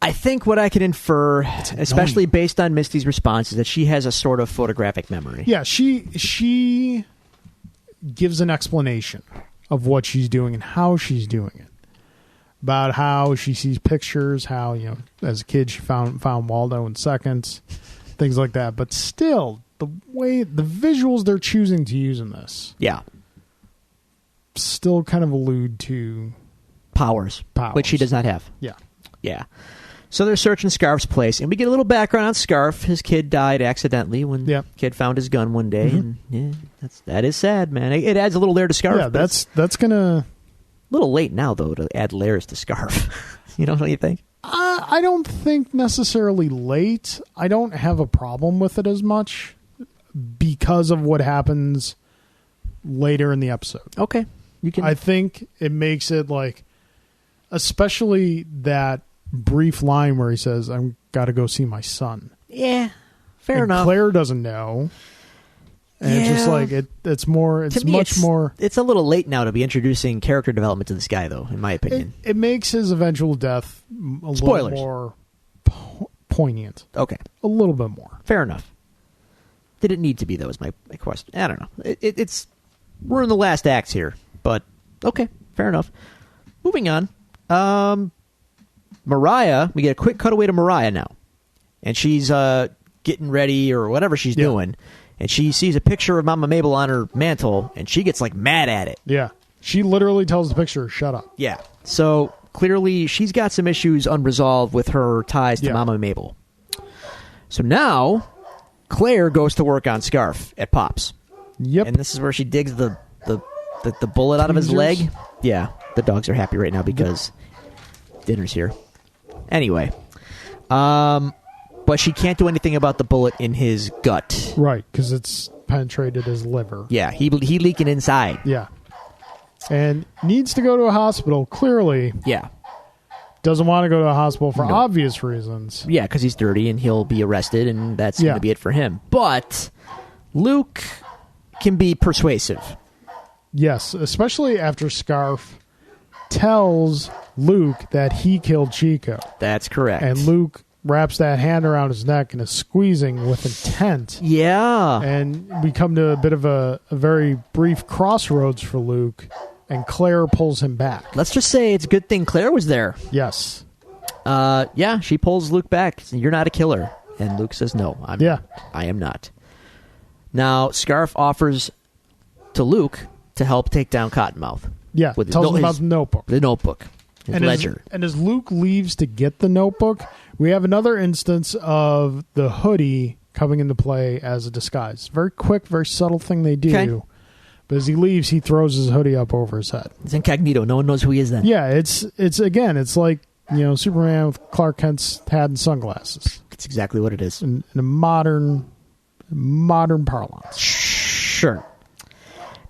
I think what I can infer, especially based on Misty's response, is that she has a sort of photographic memory. Yeah, she gives an explanation of what she's doing and how she's doing it. About how she sees pictures, how, as a kid she found Waldo in seconds, things like that. But still, the visuals they're choosing to use in this, still kind of allude to powers, which she does not have. Yeah. So they're searching Scarf's place, and we get a little background on Scarf. His kid died accidentally when the kid found his gun one day, and that is sad, man. It adds a little layer to Scarf. Yeah, that's gonna. A little late now, though, to add layers to Scarf. You know what you think? I don't think necessarily late. I don't have a problem with it as much because of what happens later in the episode. Okay. You can. I think it makes it like, especially that brief line where he says, "I've got to go see my son." Yeah. Fair and enough. Claire doesn't know. And it's just like it's more. It's To me, much more. It's a little late now to be introducing character development to this guy, though, in my opinion. It makes his eventual death a Spoilers. little more poignant. Okay. A little bit more. Fair enough. Did it need to be, though, is my question. I don't know. It's we're in the last acts here, but okay, fair enough. Moving on. Mariah, we get a quick cutaway to Mariah now. And she's getting ready or whatever she's doing. And she sees a picture of Mama Mabel on her mantle, and she gets, like, mad at it. Yeah. She literally tells the picture, "Shut up." Yeah. So, clearly, she's got some issues unresolved with her ties to Mama Mabel. So now, Claire goes to work on Scarf at Pop's. Yep. And this is where she digs the bullet out of his leg. Tweezers. Yeah. The dogs are happy right now because dinner's here. Anyway. But she can't do anything about the bullet in his gut. Right, because it's penetrated his liver. Yeah, he leaking inside. Yeah. And needs to go to a hospital, clearly. Yeah. Doesn't want to go to a hospital for obvious reasons. Yeah, because he's dirty and he'll be arrested, and that's going to be it for him. But Luke can be persuasive. Yes, especially after Scarf tells Luke that he killed Chico. That's correct. And Luke wraps that hand around his neck and is squeezing with intent. Yeah. And we come to a bit of a very brief crossroads for Luke, and Claire pulls him back. Let's just say it's a good thing Claire was there. Yes. Yeah, she pulls Luke back. You're not a killer. And Luke says, no, I am not. Now, Scarf offers to Luke to help take down Cottonmouth. Yeah, with tells him about the notebook. The notebook. His ledger. As Luke leaves to get the notebook, we have another instance of the hoodie coming into play as a disguise. Very quick, very subtle thing they do. Okay. But as he leaves, he throws his hoodie up over his head. It's incognito. No one knows who he is then. Yeah, it's like, Superman with Clark Kent's hat and sunglasses. That's exactly what it is. In a modern parlance. Sure.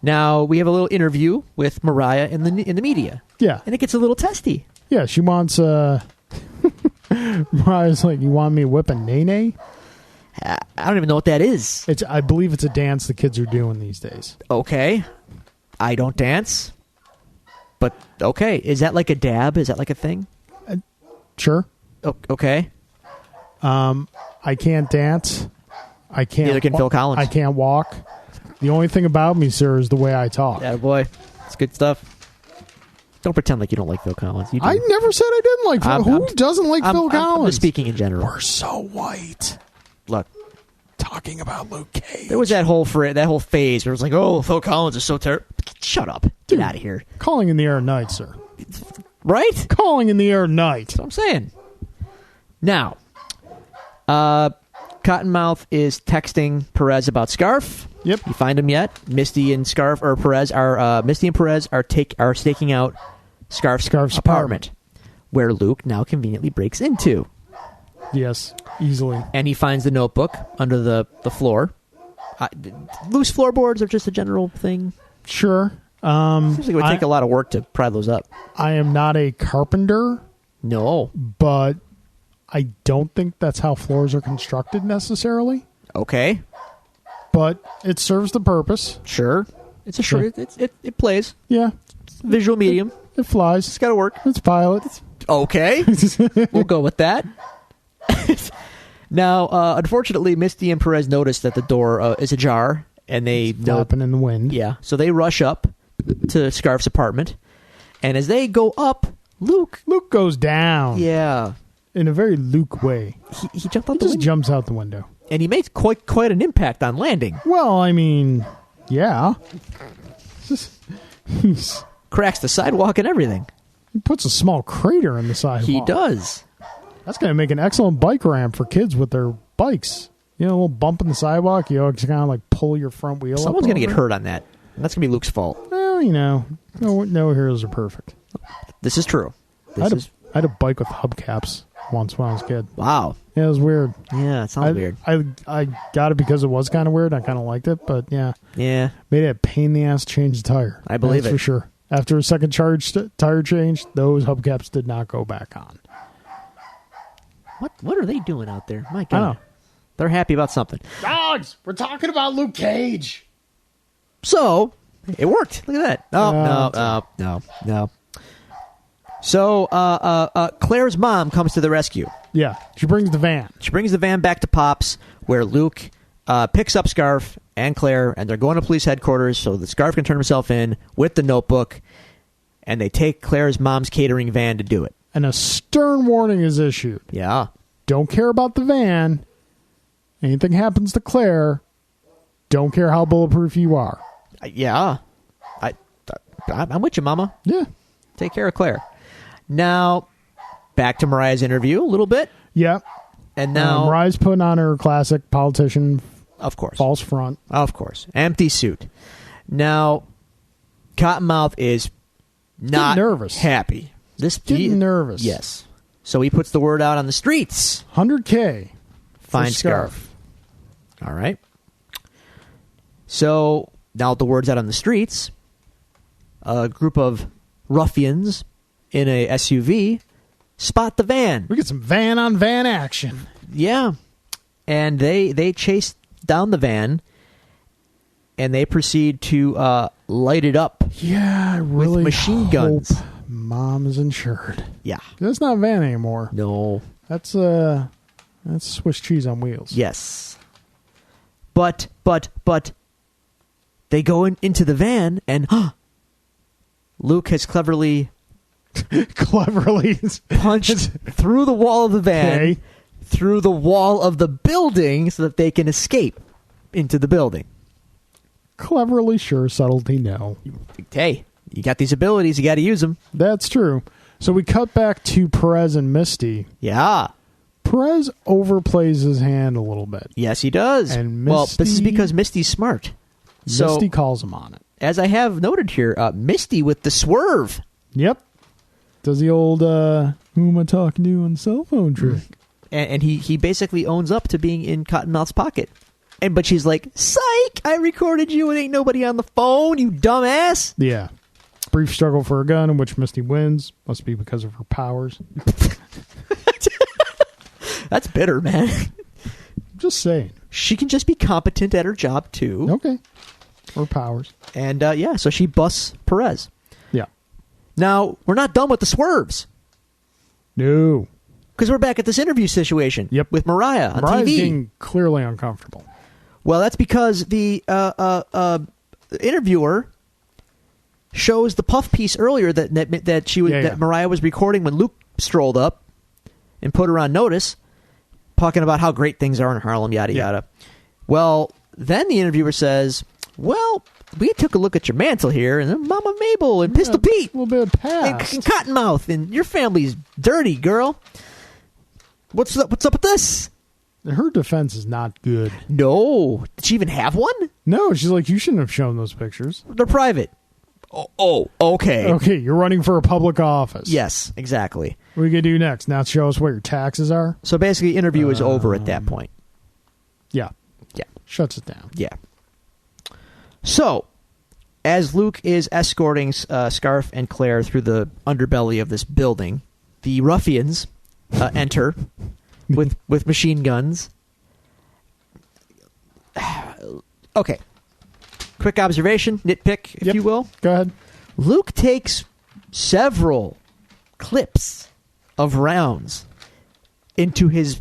Now, we have a little interview with Mariah in the media. Yeah. And it gets a little testy. Yeah, she wants... Mariah's like, "You want me to whip a nene?" I don't even know what that is. I believe it's a dance the kids are doing these days. Okay. I don't dance. But, okay. Is that like a dab? Is that like a thing? Sure. Okay. I can't dance. I can't. Neither can Phil Collins. I can't walk. The only thing about me, sir, is the way I talk. Yeah, boy. It's good stuff. Don't pretend like you don't like Phil Collins. You do. I never said I didn't like Phil. Who doesn't like Phil Collins? I'm just speaking in general. We're so white. Look. Talking about Luke Cage. There was that whole phase where it was like, oh, Phil Collins is so terrible. Shut up. Get out of here. Calling in the air at night, sir. Right? Calling in the air at night. That's what I'm saying. Now, Cottonmouth is texting Perez about Scarf. Yep. You find him yet? Misty and Perez are staking out Scarf's apartment, where Luke now conveniently breaks into. Yes, easily. And he finds the notebook under the floor. Loose floorboards are just a general thing. Sure. Seems like it would take a lot of work to pry those up. I am not a carpenter. No. But I don't think that's how floors are constructed necessarily. Okay. But it serves the purpose. Sure. It's a sure. It plays. Yeah. Visual medium. It flies. It's got to work. It's pilot. Okay. We'll go with that. Now, unfortunately, Misty and Perez notice that the door is ajar, and they flapping in the wind. Yeah. So they rush up to Scarf's apartment, and as they go up, Luke goes down. Yeah. In a very Luke way. He jumped out the window. Just jumps out the window. And he makes quite an impact on landing. Well, I mean, yeah. He's cracks the sidewalk and everything. He puts a small crater in the sidewalk. He does. That's going to make an excellent bike ramp for kids with their bikes. You know, a little bump in the sidewalk, you just kind of like pull your front wheel up. Someone's going to get hurt on that. And that's going to be Luke's fault. Well, you know, no heroes are perfect. This is true. I had a bike with hubcaps once when I was a kid. Wow. Yeah, it was weird. Yeah, it sounds weird. I got it because it was kind of weird. I kind of liked it, but yeah. Yeah. Made it a pain in the ass to change the tire. I believe That's it. for sure. After a second tire change, those hubcaps did not go back on. What are they doing out there? My I God. know. They're happy about something. Dogs, we're talking about Luke Cage. So, it worked. Look at that. Oh, no. So, Claire's mom comes to the rescue. Yeah, she brings the van. She brings the van back to Pop's, where Luke picks up Scarf and Claire, and they're going to police headquarters so that Scarf can turn himself in with the notebook, and they take Claire's mom's catering van to do it. And a stern warning is issued. Yeah. Don't care about the van. Anything happens to Claire, don't care how bulletproof you are. Yeah. I'm with you, Mama. Yeah. Take care of Claire. Now, back to Mariah's interview a little bit. Yeah. And now, Mariah's putting on her classic politician of course. false front. Of course. Empty suit. Now, Cottonmouth is not nervous. happy. Getting nervous. Yes. So he puts the word out on the streets. 100K. Find Scarf. All right. So now that the word's out on the streets, a group of ruffians in a SUV spot the van. We get some van on van action. Yeah. And they chase down the van, and they proceed to light it up. Yeah, I really machine hope guns. Mom is insured. Yeah. That's not a van anymore. No. That's Swiss cheese on wheels. Yes. But they go into the van, and Luke has cleverly Cleverly punched through the wall of the van, Okay. through the wall of the building, so that they can escape into the building. Cleverly, sure. Subtlety, no. Hey, you got these abilities, you got to use them. That's true. So we cut back to Perez and Misty. Yeah. Perez overplays his hand a little bit. Yes, he does. And well, this is Misty- because Misty's smart. So, Misty calls him on it. as I have noted here, Misty with the swerve. Yep. Does the old who am I talking to on cell phone trick. And he basically owns up to being in Cottonmouth's pocket. But she's like, psych, I recorded you and ain't nobody on the phone, you dumbass. Yeah. Brief struggle for a gun in which Misty wins. Must be because of her powers. That's bitter, man. Just saying. She can just be competent at her job, too. Okay. Her powers. And, so she busts Perez. Yeah. Now, we're not done with the swerves. No. Because we're back at this interview situation Yep. with Mariah on Mariah's TV. getting clearly uncomfortable. Well, that's because the interviewer shows the puff piece earlier that she was Yeah, yeah. that Mariah was recording when Luke strolled up and put her on notice, talking about how great things are in Harlem, yada Yeah. yada. Well, then the interviewer says, "Well, we took a look at your mantle here, and then Mama Mabel and Pistol Yeah, Pete A little bit of and, past. and Cottonmouth, and your family's dirty, girl. What's up with this?" Her defense is not good. No. Did she even have one? No, she's like, you shouldn't have shown those pictures. They're private. Oh, okay. Okay, you're running for a public office. Yes, exactly. What are you going to do next? Now show us what your taxes are? So basically, interview is over at that point. Yeah. Yeah. Shuts it down. Yeah. So, as Luke is escorting Scarf and Claire through the underbelly of this building, the ruffians enter with machine guns. Okay. Quick observation, nitpick, if Yep. you will. Go ahead. Luke takes several clips of rounds into his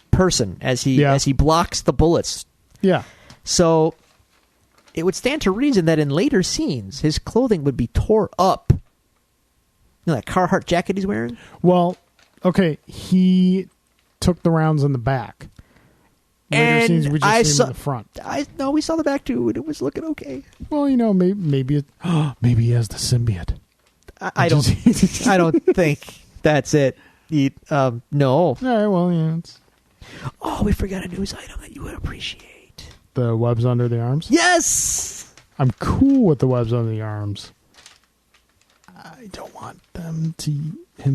person as he blocks the bullets. Yeah. So it would stand to reason that in later scenes his clothing would be tore up. You know that Carhartt jacket he's wearing? Well, okay, he took the rounds in the back. Later And scenes, we just I see him saw in the front. No, we saw the back too, and it was looking okay. Well, you know, maybe maybe he has the symbiote. I don't think that's it. No. All right, well, yeah, it's Oh, we forgot a news item that you would appreciate. the webs under the arms. Yes. I'm cool with the webs under the arms. I don't want him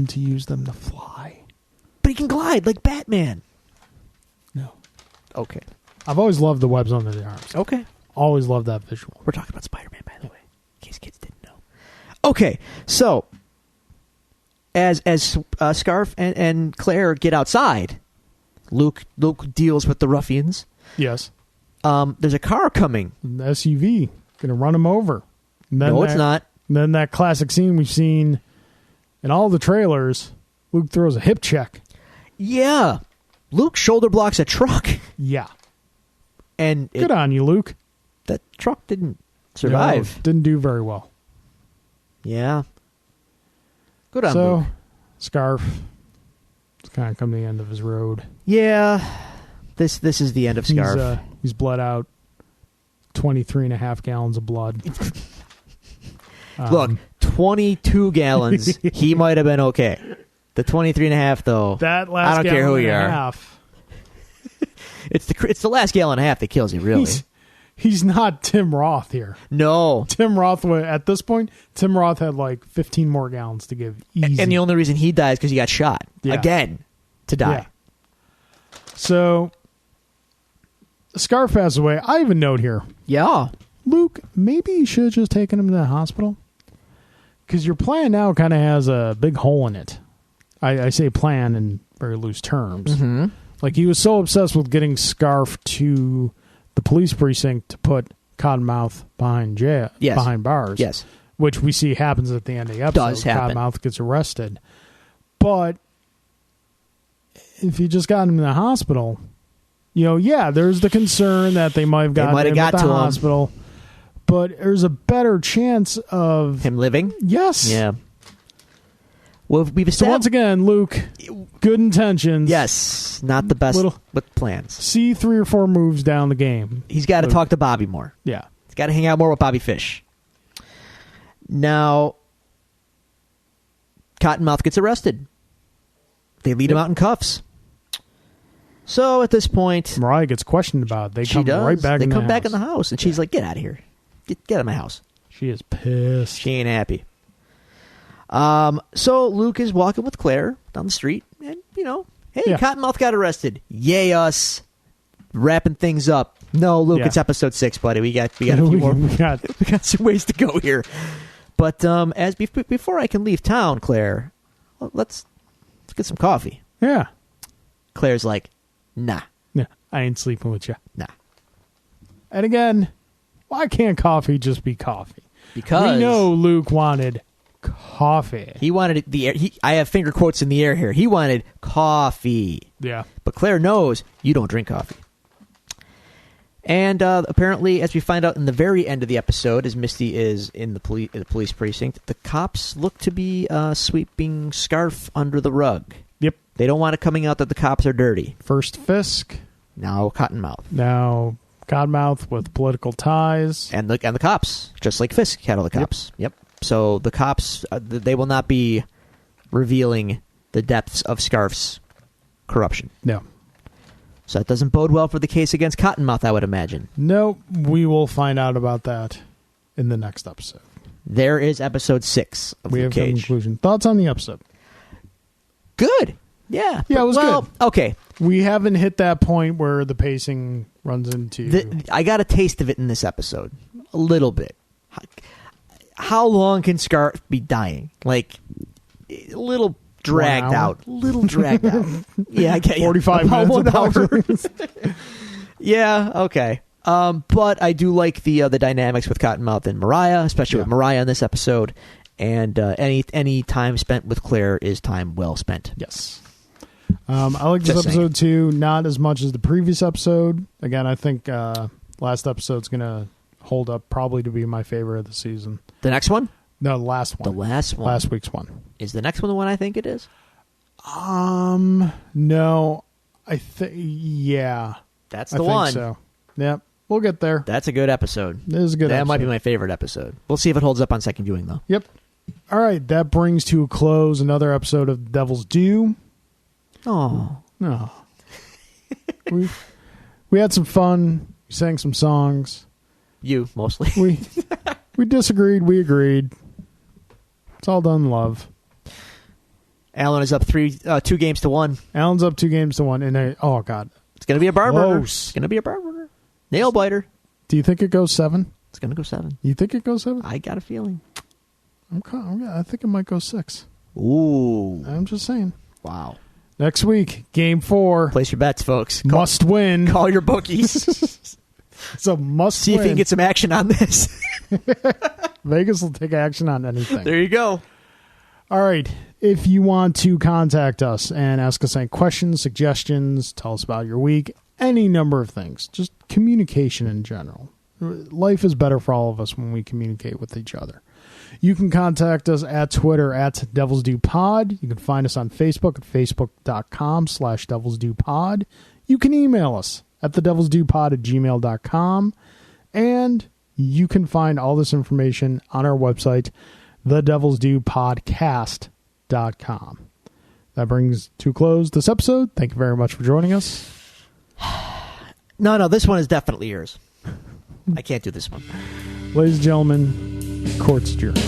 to use them to fly. But he can glide like Batman. No. Okay. I've always loved the webs under the arms. Okay. Always loved that visual. We're talking about Spider-Man, by the way, in case kids didn't know. Okay, so as Scarf and Claire get outside, Luke deals with the ruffians. Yes. There's a car coming. An SUV going to run him over. And then No, it's not. And then that classic scene we've seen in all the trailers, Luke throws a hip check. Yeah. Luke shoulder blocks a truck. Yeah. And Good on you, Luke. that truck didn't survive. No, didn't do very well. Yeah. Good on So, Luke. Scarf, it's kind of come to the end of his road. Yeah. This is the end of Scarf. He's bled out 23 and a half gallons of blood. Look, 22 gallons. He might have been okay. The 23 and a half, though. That last I don't care who gallon you and a are. half. It's the last gallon and a half that kills you, really. He's not Tim Roth here. No. Tim Roth, at this point, Tim Roth had like 15 more gallons to give easy. And the only reason he dies is because he got shot. Yeah. Again. To die. Yeah. So, Scarf passes away. I have a note here. Yeah. Luke, maybe you should have just taken him to the hospital. Because your plan now kind of has a big hole in it. I say plan in very loose terms. Mm-hmm. Like, he was so obsessed with getting Scarf to the police precinct to put Cottonmouth behind jail, Yes. behind bars. Yes. Which we see happens at the end of the episode. Does happen. Cottonmouth gets arrested. But if you just got him in the hospital, there's the concern that they might have gotten him at the hospital. But there's a better chance of Him living? Yes. Yeah. Well, we've So established... once again, Luke, good intentions. Yes. Not the best Little- with plans. See 3 or 4 moves down the game. He's got to Luke. talk to Bobby more. Yeah. He's got to hang out more with Bobby Fish. Now, Cottonmouth gets arrested. They lead him out in cuffs. So at this point, Mariah gets questioned about it. They she come does. right back They in come the back house. in the house, and she's like, "Get out of here! Get out of my house." She is pissed. She ain't happy. So Luke is walking with Claire down the street, and hey, Yeah. Cottonmouth got arrested. Yay us! Wrapping things up. No, Luke, Yeah. it's episode 6, buddy. We got a few more. we got We got some ways to go here. But before I can leave town, Claire, let's get some coffee. Yeah. Claire's like, nah. Yeah. I ain't sleeping with you. Nah. And again, why can't coffee just be coffee? Because we know Luke wanted coffee. he wanted the air. I have finger quotes in the air here. He wanted coffee. Yeah. But Claire knows you don't drink coffee. And apparently, as we find out in the very end of the episode, as Misty is in the police precinct, the cops look to be sweeping Scarf under the rug. Yep. They don't want it coming out that the cops are dirty. First Fisk, Now Cottonmouth. now Cottonmouth with political ties. And the cops, just like Fisk had all the cops. Yep. So the cops, they will not be revealing the depths of Scarf's corruption. No. So that doesn't bode well for the case against Cottonmouth, I would imagine. No, we will find out about that in the next episode. There is episode 6 of We Luke have the Cage. conclusion. Thoughts on the episode? Good. Yeah. Yeah, it was good. Okay. We haven't hit that point where the pacing runs into... I got a taste of it in this episode. A little bit. How long can Scarf be dying? Like, a little dragged 1 hour? out. Little dragged out. Yeah, I get you. 45 About minutes. 1 hour. Yeah, okay. But I do like the dynamics with Cottonmouth and Mariah, especially with Mariah in this episode. And any time spent with Claire is time well spent. Yes. I like this Just episode too, not as much as the previous episode. Again, I think last episode's going to hold up probably to be my favorite of the season. The next one? No, the last one. The last one. Last week's one. Is the next one the one I think it is? No. I think, yeah. That's I the think one. so. Yep. We'll get there. That's a good episode. It is a good That episode. might be my favorite episode. We'll see if it holds up on second viewing, though. Yep. All right. That brings to a close another episode of Devil's Due. Oh. No. we had some fun. We sang some songs. You, mostly. We disagreed. We agreed. It's all done love. Allen is up 2-1. Allen's up 2-1, and oh god, It's going to be a barn burner. Close. It's going to be a barn burner. Nail biter. do you think it goes 7? It's going to go 7. You think it goes 7? I got a feeling. I think it might go 6. Ooh. I'm just saying. Wow. Next week, Game 4, Place your bets, folks. must win. Call your bookies. It's a must See win. if you can get some action on this. Vegas will take action on anything. There you go. All right. If you want to contact us and ask us any questions, suggestions, tell us about your week, any number of things, just communication in general. Life is better for all of us when we communicate with each other. You can contact us at Twitter at Devils Do Pod. You can find us on Facebook at facebook.com/Devils Do Pod. You can email us at thedevilsdopod@gmail.com. And you can find all this information on our website, thedevilsdopodcast.com. That brings to close this episode. Thank you very much for joining us. No, this one is definitely yours. I can't do this one. Ladies and gentlemen, court's adjourned.